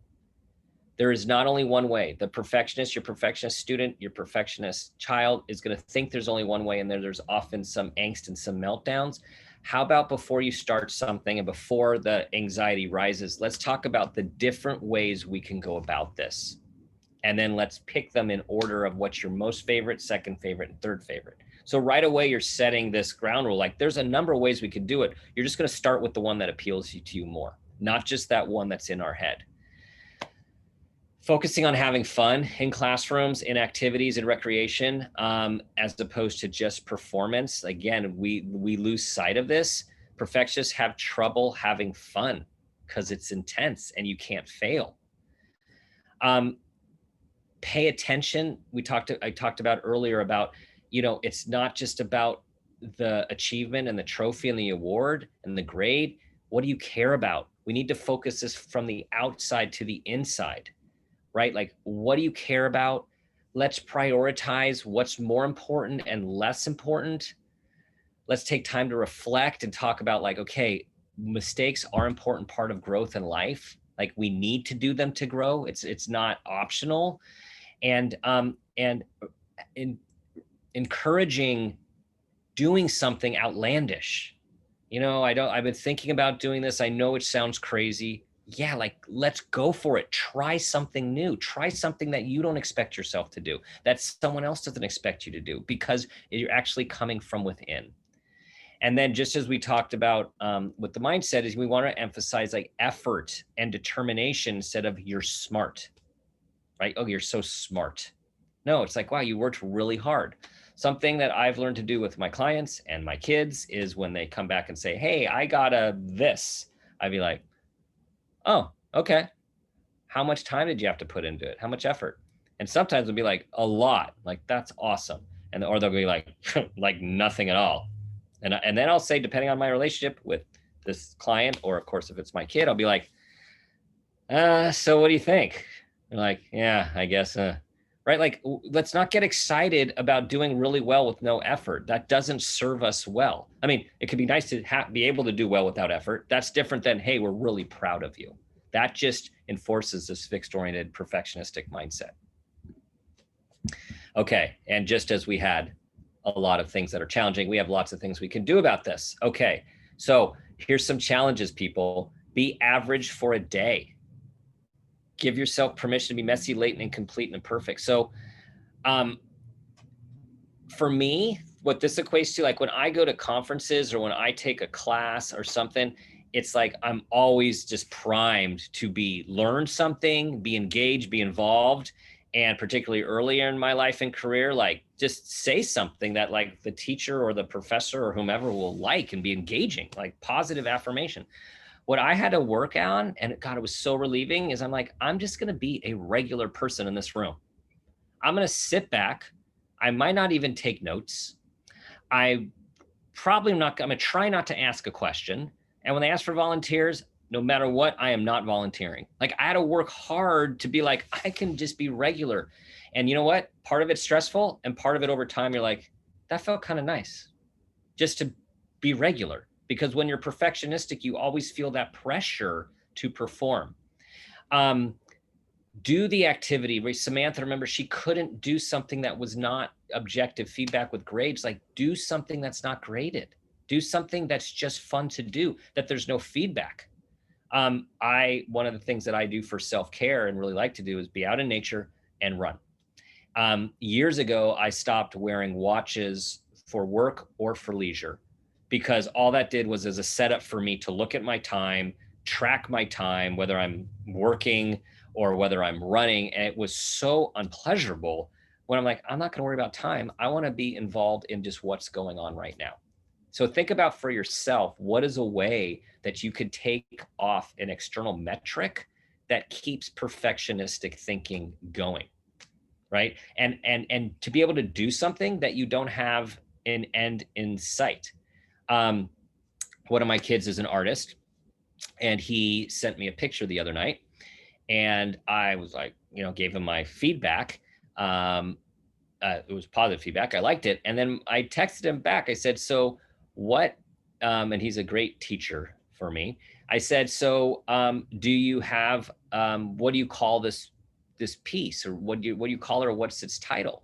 There is not only one way. The perfectionist, your perfectionist student, your perfectionist child is going to think there's only one way, and there's often some angst and some meltdowns. How about before you start something and before the anxiety rises, let's talk about the different ways we can go about this. And then let's pick them in order of what's your most favorite, second favorite, and third favorite. So right away, you're setting this ground rule. Like, there's a number of ways we could do it. You're just going to start with the one that appeals to you more, not just that one that's in our head. Focusing on having fun in classrooms, in activities and recreation, as opposed to just performance. Again, we lose sight of this. Perfectionists have trouble having fun because it's intense and you can't fail. Pay attention. I talked about earlier about, it's not just about the achievement and the trophy and the award and the grade. What do you care about? We need to focus this from the outside to the inside, right? Like, what do you care about? Let's prioritize what's more important and less important. Let's take time to reflect and talk about, like, okay, mistakes are an important part of growth in life. Like, we need to do them to grow. It's not optional. And encouraging doing something outlandish. I've been thinking about doing this. I know it sounds crazy. Yeah, like, let's go for it. Try something new. Try something that you don't expect yourself to do, that someone else doesn't expect you to do, because you're actually coming from within. And then, just as we talked about with the mindset, is we want to emphasize like effort and determination instead of you're smart, right? Oh, you're so smart. No, it's like, wow, you worked really hard. Something that I've learned to do with my clients and my kids is when they come back and say, "Hey, I got this," I'd be like, "Oh, okay. How much time did you have to put into it? How much effort?" And sometimes it'll be like, "A lot." Like, "That's awesome." Or they'll be like, like nothing at all. And then I'll say, depending on my relationship with this client, or of course, if it's my kid, I'll be like, "So what do you think? You're like, yeah, I guess, right? Like, let's not get excited about doing really well with no effort. That doesn't serve us well. I mean, it could be nice to be able to do well without effort. That's different than, hey, we're really proud of you. That just enforces this fixed-oriented perfectionistic mindset. Okay, and just as we had a lot of things that are challenging, we have lots of things we can do about this. Okay, so here's some challenges, people. Be average for a day. Give yourself permission to be messy, late, and incomplete and imperfect. So for me, what this equates to, like when I go to conferences or when I take a class or something, it's like I'm always just primed to learn something, be engaged, be involved. And particularly earlier in my life and career, like just say something that like the teacher or the professor or whomever will like and be engaging, like positive affirmation. What I had to work on, and God, it was so relieving, is I'm like, I'm just going to be a regular person in this room. I'm going to sit back. I might not even take notes. I probably not, I'm going to try not to ask a question. And when they ask for volunteers, no matter what, I am not volunteering. Like I had to work hard to be like, I can just be regular. And you know what? Part of it's stressful, and part of it over time, you're like, that felt kind of nice just to be regular. Because when you're perfectionistic, you always feel that pressure to perform. Do the activity. Samantha, remember, she couldn't do something that was not objective feedback with grades. Like, do something that's not graded. Do something that's just fun to do, that there's no feedback. One of the things that I do for self-care and really like to do is be out in nature and run. Years ago, I stopped wearing watches for work or for leisure, because all that did was as a setup for me to look at my time, track my time, whether I'm working or whether I'm running. And it was so unpleasurable when I'm like, I'm not going to worry about time. I want to be involved in just what's going on right now. So think about for yourself, what is a way that you could take off an external metric that keeps perfectionistic thinking going, right? And to be able to do something that you don't have an end in sight. One of my kids is an artist, and he sent me a picture the other night, and I was like, gave him my feedback. It was positive feedback. I liked it. And then I texted him back. I said, so what, and he's a great teacher for me. I said, so do you have, what do you call this piece, or what do you call it, or what's its title?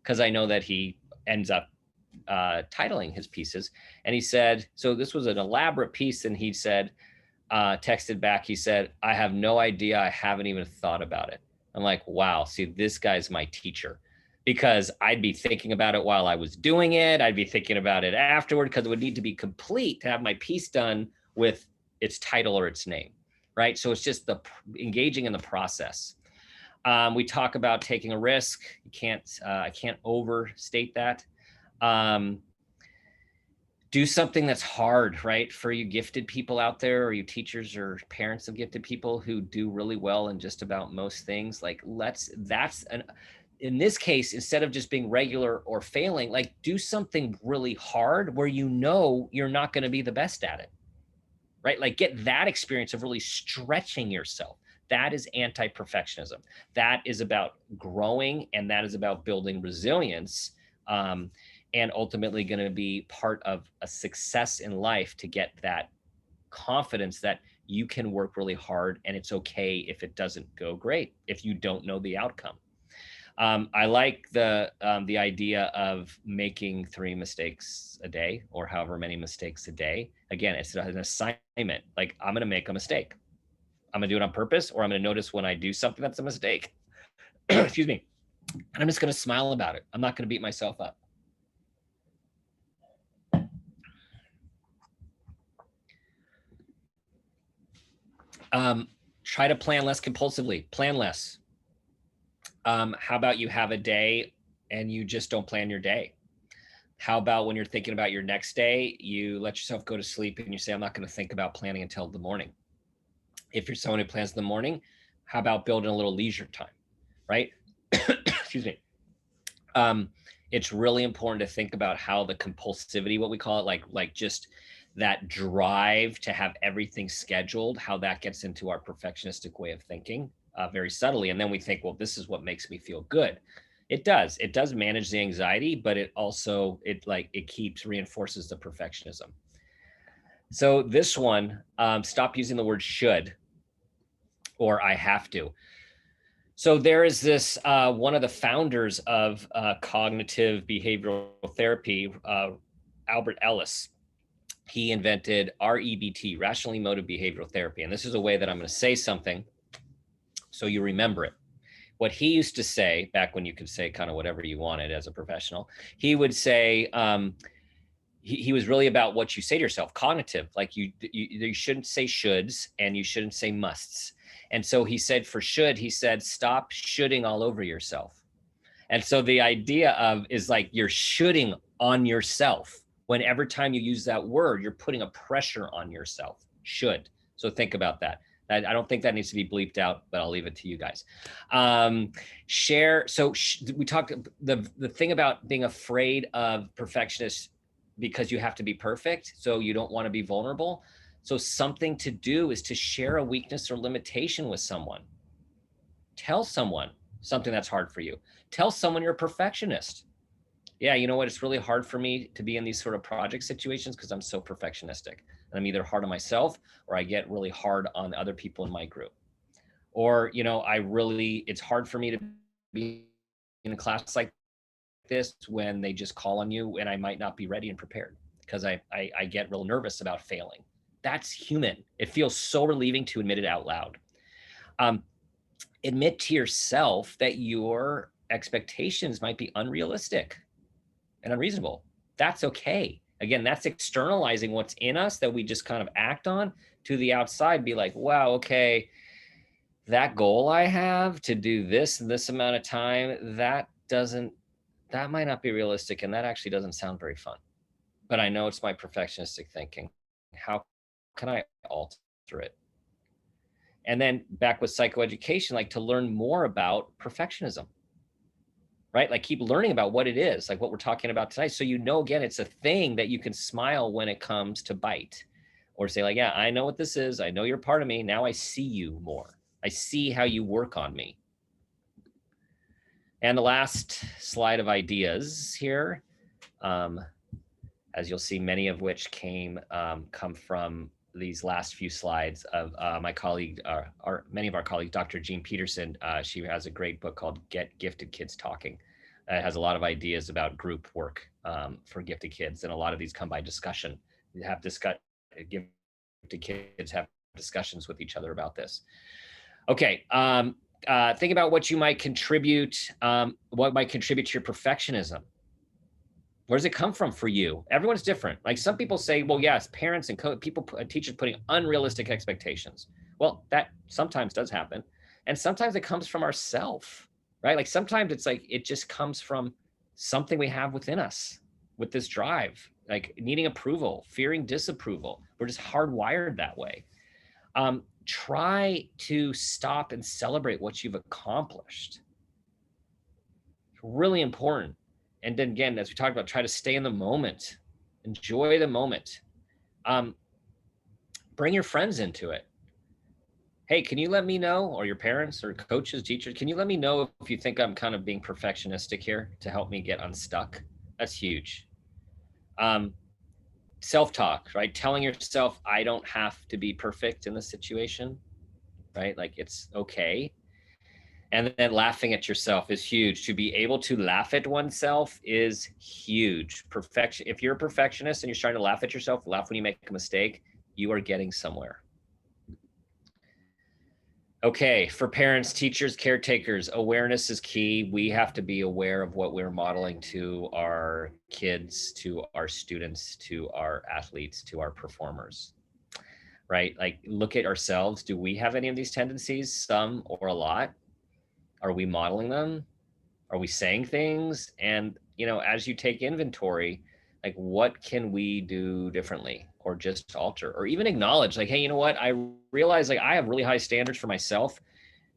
Because I know that he ends up titling his pieces. And he said, so this was an elaborate piece. And he said, texted back, he said, I have no idea. I haven't even thought about it. I'm like, wow, see, this guy's my teacher, because I'd be thinking about it while I was doing it. I'd be thinking about it afterward, because it would need to be complete to have my piece done with its title or its name, right? So it's just engaging in the process. We talk about taking a risk. I can't overstate that. Do something that's hard, right? For you gifted people out there, or you teachers or parents of gifted people who do really well in just about most things, like in this case, instead of just being regular or failing, like do something really hard where you're not going to be the best at it, right? Like get that experience of really stretching yourself. That is anti-perfectionism. That is about growing, and that is about building resilience. And ultimately going to be part of a success in life, to get that confidence that you can work really hard, and it's okay if it doesn't go great, if you don't know the outcome. I like the idea of making 3 mistakes a day, or however many mistakes a day. Again, it's an assignment. Like, I'm going to make a mistake. I'm going to do it on purpose, or I'm going to notice when I do something that's a mistake. Excuse me. And I'm just going to smile about it. I'm not going to beat myself up. Try to plan less compulsively. Plan less. How about you have a day and you just don't plan your day? How about when you're thinking about your next day, you let yourself go to sleep and you say, I'm not going to think about planning until the morning. If you're someone who plans in the morning, how about building a little leisure time, right? Excuse me. It's really important to think about how the compulsivity, what we call it, like just that drive to have everything scheduled, how that gets into our perfectionistic way of thinking. very subtly. And then we think, well, this is what makes me feel good. It does manage the anxiety, but it also, reinforces the perfectionism. So this one, stop using the word should or I have to. So there is this, one of the founders of cognitive behavioral therapy, Albert Ellis. He invented REBT, rational emotive behavioral therapy. And this is a way that I'm going to say something so you remember it. What he used to say back when you could say kind of whatever you wanted as a professional, he would say, he was really about what you say to yourself, cognitive, like you shouldn't say shoulds and you shouldn't say musts. And so he said for should, he said, stop shoulding all over yourself. And so the idea of is like you're shoulding on yourself. When every time you use that word, you're putting a pressure on yourself. Should. So think about that. I don't think that needs to be bleeped out, but I'll leave it to you guys. Share. So we talked the thing about being afraid of perfectionists because you have to be perfect. So you don't want to be vulnerable. So something to do is to share a weakness or limitation with someone. Tell someone something that's hard for you. Tell someone you're a perfectionist. Yeah, you know what? It's really hard for me to be in these sort of project situations because I'm so perfectionistic. And I'm either hard on myself or I get really hard on other people in my group. Or, it's hard for me to be in a class like this when they just call on you and I might not be ready and prepared because I get real nervous about failing. That's human. It feels so relieving to admit it out loud. Admit to yourself that your expectations might be unrealistic and unreasonable. That's okay. Again, that's externalizing what's in us that we just kind of act on to the outside. Be like, wow, okay, that goal I have to do this in this amount of time, that might not be realistic. And that actually doesn't sound very fun. But I know it's my perfectionistic thinking. How can I alter it? And then back with psychoeducation, like to learn more about perfectionism, right? Like keep learning about what it is, like what we're talking about tonight. So, again, it's a thing that you can smile when it comes to bite or say like, yeah, I know what this is. I know you're part of me. Now I see you more. I see how you work on me. And the last slide of ideas here, as you'll see, many of which come from these last few slides of my colleague, many of our colleagues, Dr. Jean Peterson. She has a great book called Get Gifted Kids Talking. It has a lot of ideas about group work for gifted kids, and a lot of these come by discussion. Gifted kids have discussions with each other about this. Okay, think about what you might contribute, what might contribute to your perfectionism. Where does it come from for you? Everyone's different. Like some people say, well, yes, parents and teachers putting unrealistic expectations. Well, that sometimes does happen. And sometimes it comes from ourself, right? Like sometimes it's like, it just comes from something we have within us with this drive, like needing approval, fearing disapproval. We're just hardwired that way. Try to stop and celebrate what you've accomplished. It's really important. And then again, as we talked about, try to stay in the moment, enjoy the moment. Bring your friends into it. Hey, can you let me know, or your parents or coaches, teachers, can you let me know if you think I'm kind of being perfectionistic here to help me get unstuck? That's huge. Self-talk, right? Telling yourself, I don't have to be perfect in this situation, right? Like it's okay. And then laughing at yourself is huge. To be able to laugh at oneself is huge. Perfection. If you're a perfectionist and you're trying to laugh at yourself, laugh when you make a mistake, you are getting somewhere. Okay, for parents, teachers, caretakers, awareness is key. We have to be aware of what we're modeling to our kids, to our students, to our athletes, to our performers, right? Like look at ourselves. Do we have any of these tendencies? Some or a lot? Are we modeling them? Are we saying things? And, as you take inventory, like what can we do differently or just alter or even acknowledge like, hey, you know what? I realize like I have really high standards for myself.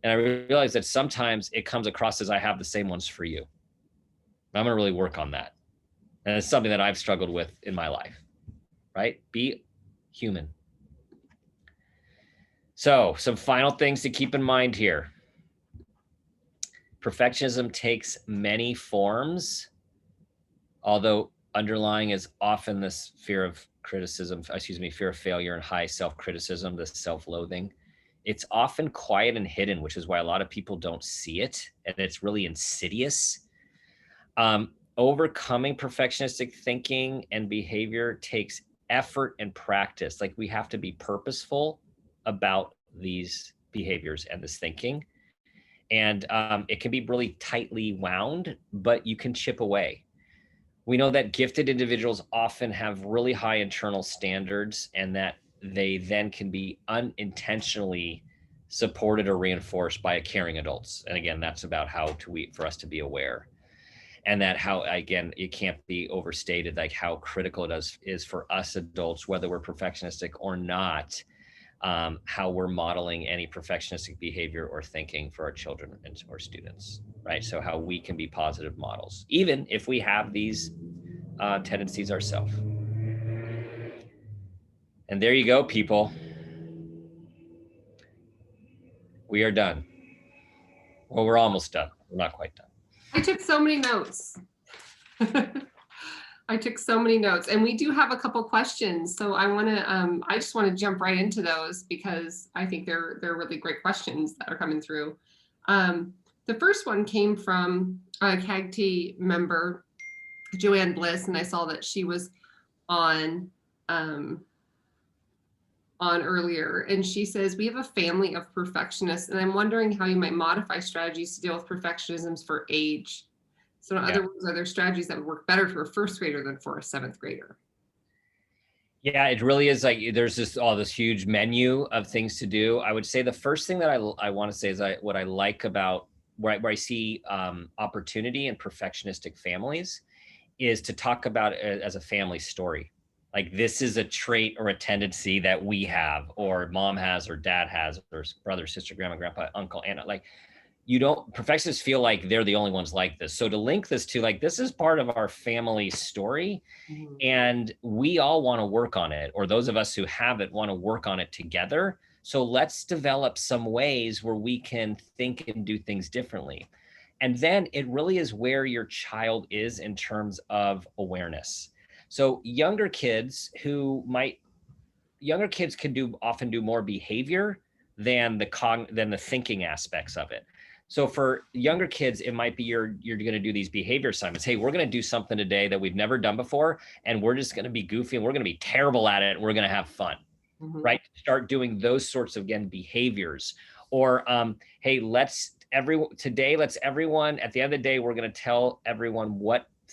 And I realize that sometimes it comes across as I have the same ones for you. I'm going to really work on that. And it's something that I've struggled with in my life, right? Be human. So some final things to keep in mind here. Perfectionism takes many forms, although underlying is often this fear of criticism, fear of failure and high self-criticism, this self-loathing. It's often quiet and hidden, which is why a lot of people don't see it, and it's really insidious. Overcoming perfectionistic thinking and behavior takes effort and practice. Like, we have to be purposeful about these behaviors and this thinking. And it can be really tightly wound, but you can chip away. We know that gifted individuals often have really high internal standards, and that they then can be unintentionally supported or reinforced by caring adults. And again, that's about for us to be aware. And that how, again, it can't be overstated, like how critical it is for us adults, whether we're perfectionistic or not, how we're modeling any perfectionistic behavior or thinking for our children and or students, right? So how we can be positive models, even if we have these tendencies ourselves. And there you go, people. We are done. Well, we're almost done. We're not quite done. I took so many notes. I took so many notes, and we do have a couple questions. So I just want to jump right into those because I think they're really great questions that are coming through. The first one came from a CAGT member, Joanne Bliss, and I saw that she was on earlier, and she says, we have a family of perfectionists, and I'm wondering how you might modify strategies to deal with perfectionisms for age. So in other words, are there strategies that would work better for a first grader than for a seventh grader? Yeah, it really is. Like, there's just all this huge menu of things to do. I would say the first thing that I want to say is what I like about where I see opportunity in perfectionistic families is to talk about it as a family story. Like, this is a trait or a tendency that we have, or mom has, or dad has, or brother, sister, grandma, grandpa, uncle, aunt. Like, perfectionists feel like they're the only ones like this. So to link this to, like, this is part of our family story, and we all want to work on it, or those of us who have it want to work on it together. So let's develop some ways where we can think and do things differently. And then it really is where your child is in terms of awareness. So younger kids can often do more behavior than the thinking aspects of it. So for younger kids, it might be you're going to do these behavior assignments. Hey, we're going to do something today that we've never done before, and we're just going to be goofy, and we're going to be terrible at it, and we're going to have fun, right? Start doing those sorts of, again, behaviors. Or hey, let's everyone at the end of the day, we're going to tell everyone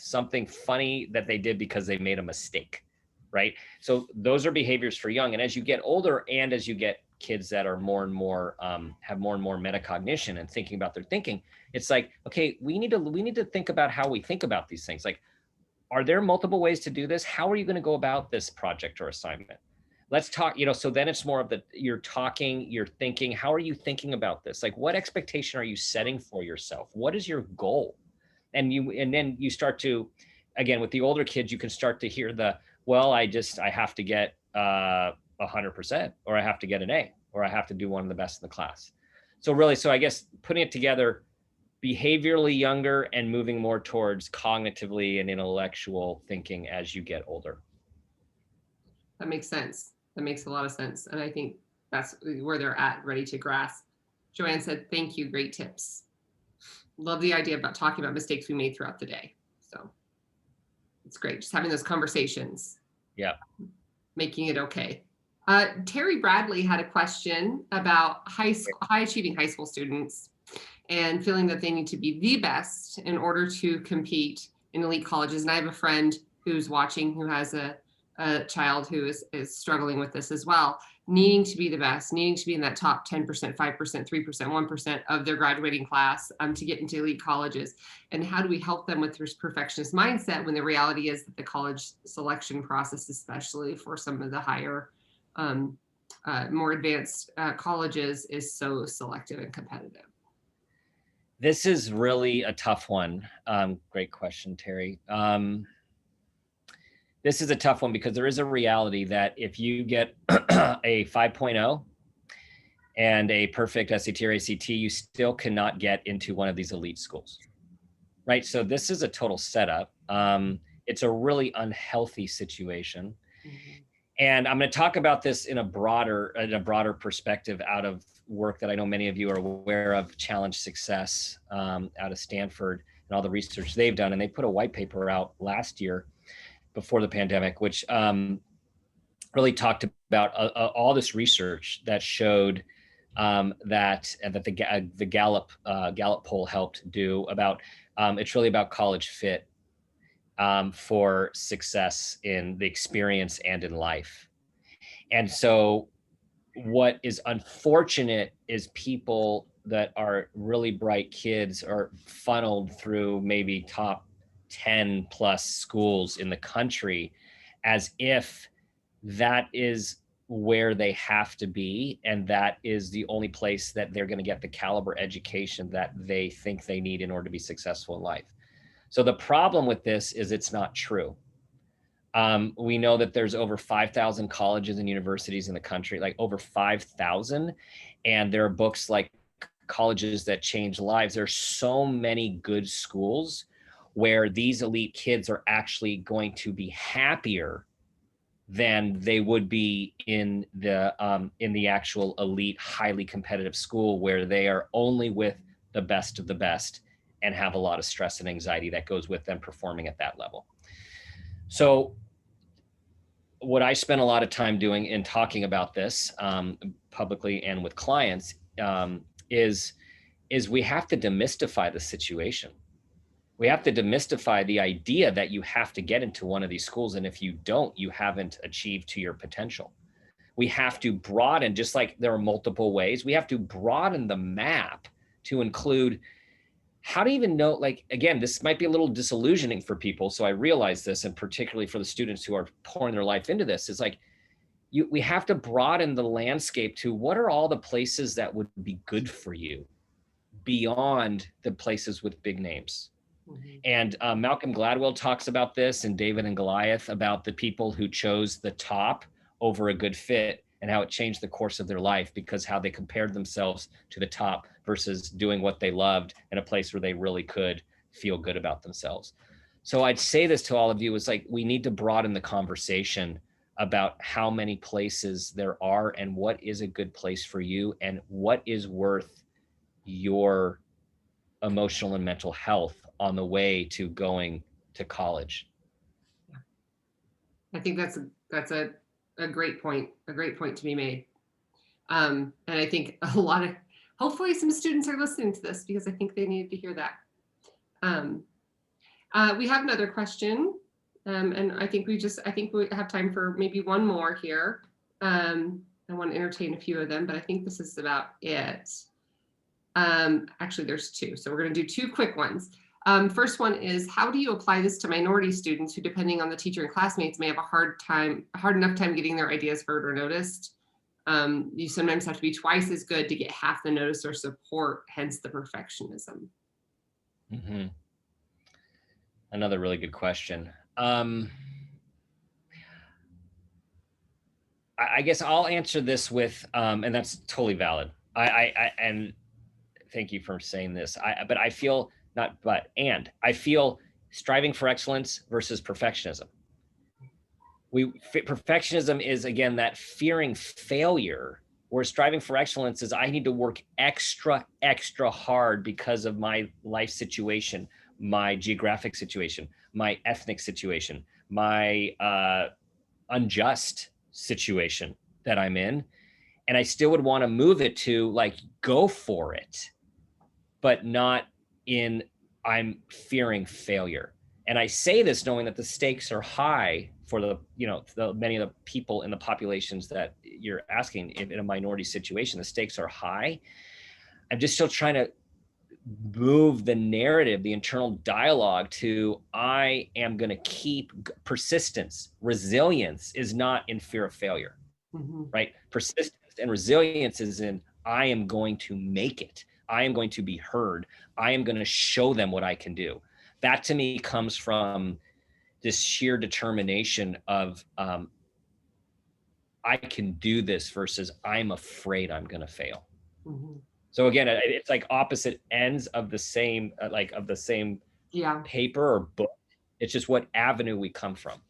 something funny that they did because they made a mistake, right? So those are behaviors for young. And as you get older, and as you get kids that are more and more have more and more metacognition and thinking about their thinking, it's like, okay, we need to think about how we think about these things. Like, are there multiple ways to do this? How are you going to go about this project or assignment? Let's talk, so then it's more of you're talking, you're thinking, how are you thinking about this? Like, what expectation are you setting for yourself? What is your goal? And then you start to, again, with the older kids, you can start to hear I have to get 100%, or I have to get an A, or I have to do one of the best in the class. So I guess putting it together, behaviorally younger and moving more towards cognitively and intellectual thinking as you get older. That makes sense. That makes a lot of sense. And I think that's where they're at, ready to grasp. Joanne said, thank you, great tips. Love the idea about talking about mistakes we made throughout the day. So it's great, just having those conversations. Yeah. Making it okay. Terry Bradley had a question about high achieving high school students and feeling that they need to be the best in order to compete in elite colleges. And I have a friend who's watching who has a child who is struggling with this as well, needing to be the best, needing to be in that top 10%, 5%, 3%, 1% of their graduating class to get into elite colleges. And how do we help them with this perfectionist mindset when the reality is that the college selection process, especially for some of the higher, more advanced colleges, is so selective and competitive? This is really a tough one. Great question, Terry. This is a tough one because there is a reality that if you get a 5.0 and a perfect SAT or ACT, you still cannot get into one of these elite schools, right? So this is a total setup. It's a really unhealthy situation. Mhm. And I'm going to talk about this in a broader perspective out of work that I know many of you are aware of, Challenge Success, out of Stanford, and all the research they've done. And they put a white paper out last year before the pandemic, which really talked about all this research that showed that the Gallup poll helped do about. It's really about college fit for success in the experience and in life. And so what is unfortunate is people that are really bright kids are funneled through maybe top 10 plus schools in the country as if that is where they have to be, and that is the only place that they're going to get the caliber education that they think they need in order to be successful in life. So the problem with this is it's not true. We know that there's over 5,000 colleges and universities in the country, like over 5,000. And there are books like Colleges That Change Lives. There's so many good schools where these elite kids are actually going to be happier than they would be in the actual elite, highly competitive school where they are only with the best of the best and have a lot of stress and anxiety that goes with them performing at that level. So what I spend a lot of time doing in talking about this publicly and with clients is we have to demystify the situation. We have to demystify the idea that you have to get into one of these schools, and if you don't, you haven't achieved to your potential. We have to broaden, just like there are multiple ways, we have to broaden the map to include how to even know, like, again, this might be a little disillusioning for people. So I realize this, and particularly for the students who are pouring their life into this, is like, we have to broaden the landscape to what are all the places that would be good for you beyond the places with big names. Mhm. And Malcolm Gladwell talks about this in David and Goliath, about the people who chose the top over a good fit and how it changed the course of their life because how they compared themselves to the top versus doing what they loved in a place where they really could feel good about themselves. So I'd say this to all of you is like, we need to broaden the conversation about how many places there are and what is a good place for you and what is worth your emotional and mental health on the way to going to college. I think that's a great point, to be made. And I think a lot of, hopefully some students are listening to this because I think they needed to hear that. We have another question. And I think we have time for maybe one more here. I want to entertain a few of them, but I think this is about it. Actually, there's two. So we're going to do two quick ones. First one is, how do you apply this to minority students who, depending on the teacher and classmates, may have a hard enough time getting their ideas heard or noticed? You sometimes have to be twice as good to get half the notice or support, hence the perfectionism. Mm-hmm. Another really good question. I guess I'll answer this with, and that's totally valid. And thank you for saying this. I feel I feel striving for excellence versus perfectionism. Perfectionism is, again, that fearing failure, where striving for excellence is I need to work extra hard because of my life situation, my geographic situation, my ethnic situation, my unjust situation that I'm in. And I still would want to move it to like, go for it, but not in I'm fearing failure. And I say this knowing that the stakes are high for the many of the people in the populations that you're asking in a minority situation. The stakes are high. I'm just still trying to move the narrative, the internal dialogue to I am going to keep persistence. Resilience is not in fear of failure, right? Persistence and resilience is in I am going to make it. I am going to be heard. I am going to show them what I can do. That to me comes from this sheer determination of I can do this versus I'm afraid I'm going to fail. Mhm. So again, it's like opposite ends of the same, Yeah. paper or book. It's just what avenue we come from.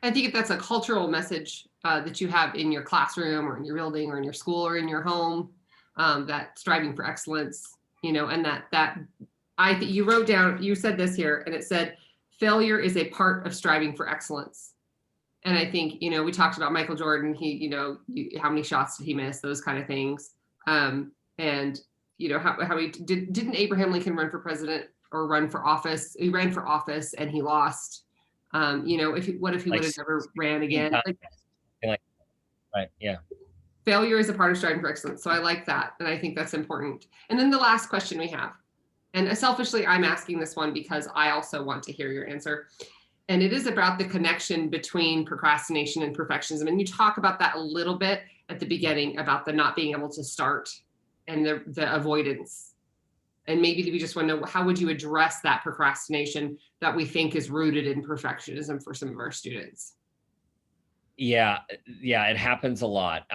I think if that's a cultural message that you have in your classroom or in your building or in your school or in your home, that striving for excellence, and that I think you wrote down, you said this here, and it said, failure is a part of striving for excellence. And I think, we talked about Michael Jordan. He, how many shots did he miss? Those kind of things. And how he didn't Abraham Lincoln run for president or run for office? He ran for office and he lost. What if he would Like have never ran 16 again? times, Like, like, right, yeah. failure is a part of striving for excellence. So I like that, and I think that's important. And then the last question we have, and selfishly, I'm asking this one because I also want to hear your answer. And it is about the connection between procrastination and perfectionism. And you talk about that a little bit at the beginning about the not being able to start and the avoidance. And maybe we just want to know, how would you address that procrastination that we think is rooted in perfectionism for some of our students? Yeah, yeah, it happens a lot.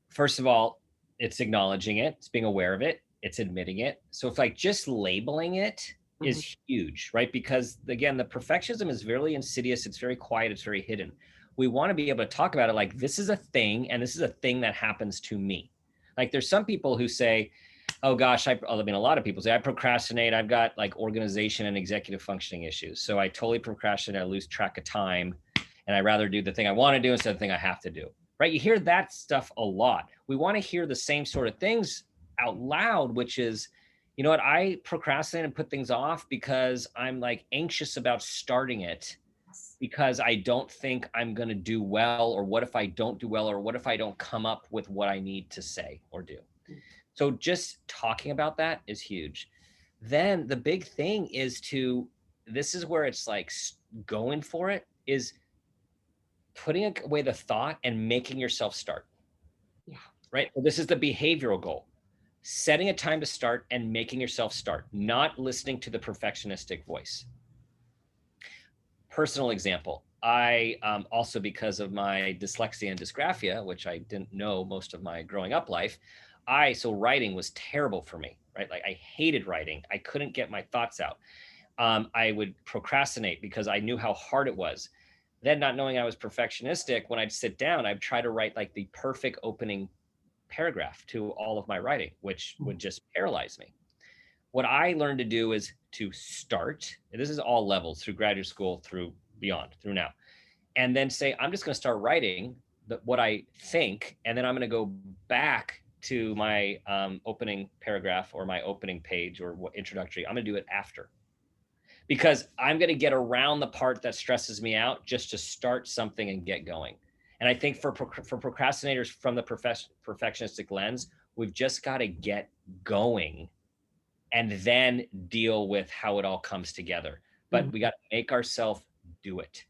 First of all, it's acknowledging it, it's being aware of it, it's admitting it. So if like just labeling it Mhm. is huge, right? Because again, the perfectionism is very insidious, it's very quiet, it's very hidden. We want to be able to talk about it like this is a thing and this is a thing that happens to me. Like there's some people who say, oh gosh, a lot of people say I procrastinate. I've got like organization and executive functioning issues. So I totally procrastinate. I lose track of time and I rather do the thing I want to do instead of the thing I have to do. Right? You hear that stuff a lot. We want to hear the same sort of things out loud, which is, you know what, I procrastinate and put things off because I'm like anxious about starting it because I don't think I'm going to do well, or what if I don't do well, or what if I don't come up with what I need to say or do. So just talking about that is huge. Then the big thing is this is where it's like going for it, is putting away the thought and making yourself start. Yeah. Right? So this is the behavioral goal. Setting a time to start and making yourself start, not listening to the perfectionistic voice. Personal example. I also, because of my dyslexia and dysgraphia, which I didn't know most of my growing up life, so writing was terrible for me, right? Like I hated writing. I couldn't get my thoughts out. I would procrastinate because I knew how hard it was. Then, not knowing I was perfectionistic, when I'd sit down, I'd try to write like the perfect opening paragraph to all of my writing, which would just paralyze me. What I learned to do is to start, and this is all levels through graduate school, through beyond, through now, and then say, I'm just going to start writing what I think, and then I'm going to go back to my opening paragraph or my opening page or introductory. I'm going to do it after, because I'm going to get around the part that stresses me out just to start something and get going. And I think for procrastinators from the perfectionistic lens, we've just got to get going and then deal with how it all comes together. But we got to make ourselves do it.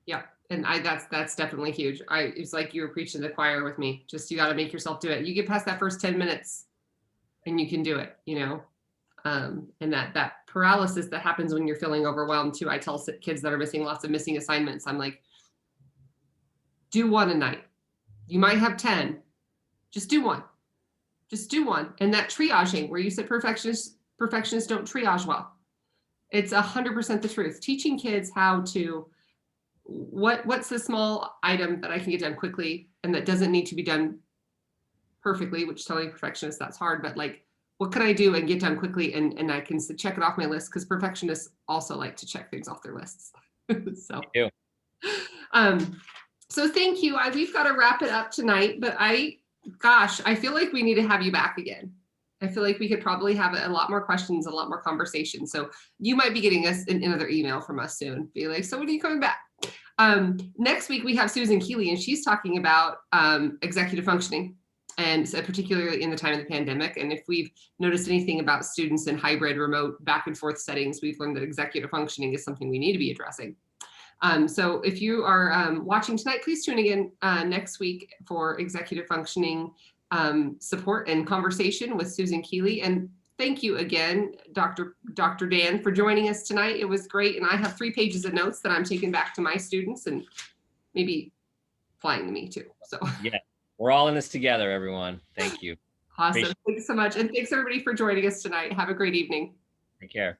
Yeah. And that's definitely huge. It's like you were preaching to the choir with me. Just, you got to make yourself do it. You get past that first 10 minutes and you can do it, and that paralysis that happens when you're feeling overwhelmed too. I tell kids that are missing assignments, I'm like, do one a night. You might have 10. Just do one. Just do one. And that triaging, where you said perfectionists don't triage well. It's 100% the truth. Teaching kids how to, what's the small item that I can get done quickly and that doesn't need to be done perfectly, which telling perfectionists that's hard, but like, what can I do and get done quickly, and I can check it off my list, because perfectionists also like to check things off their lists. So, um, so thank you. We've got to wrap it up tonight, but I feel like we need to have you back again. I feel like we could probably have a lot more questions, a lot more conversation. So you might be getting us another email from us soon. Be like, so when are you coming back? Next week we have Susan Keeley, and she's talking about executive functioning, and so particularly in the time of the pandemic. And if we've noticed anything about students in hybrid, remote, back and forth settings, we've learned that executive functioning is something we need to be addressing. So if you are watching tonight, please tune in next week for executive functioning support and conversation with Susan Keeley. And thank you again, Dr. Dan, for joining us tonight. It was great. And I have 3 pages of notes that I'm taking back to my students and maybe flying to me too. So yeah, We're all in this together, everyone. Thank you. Awesome. Appreciate Thanks so much. And thanks everybody for joining us tonight. Have a great evening. it. Take care.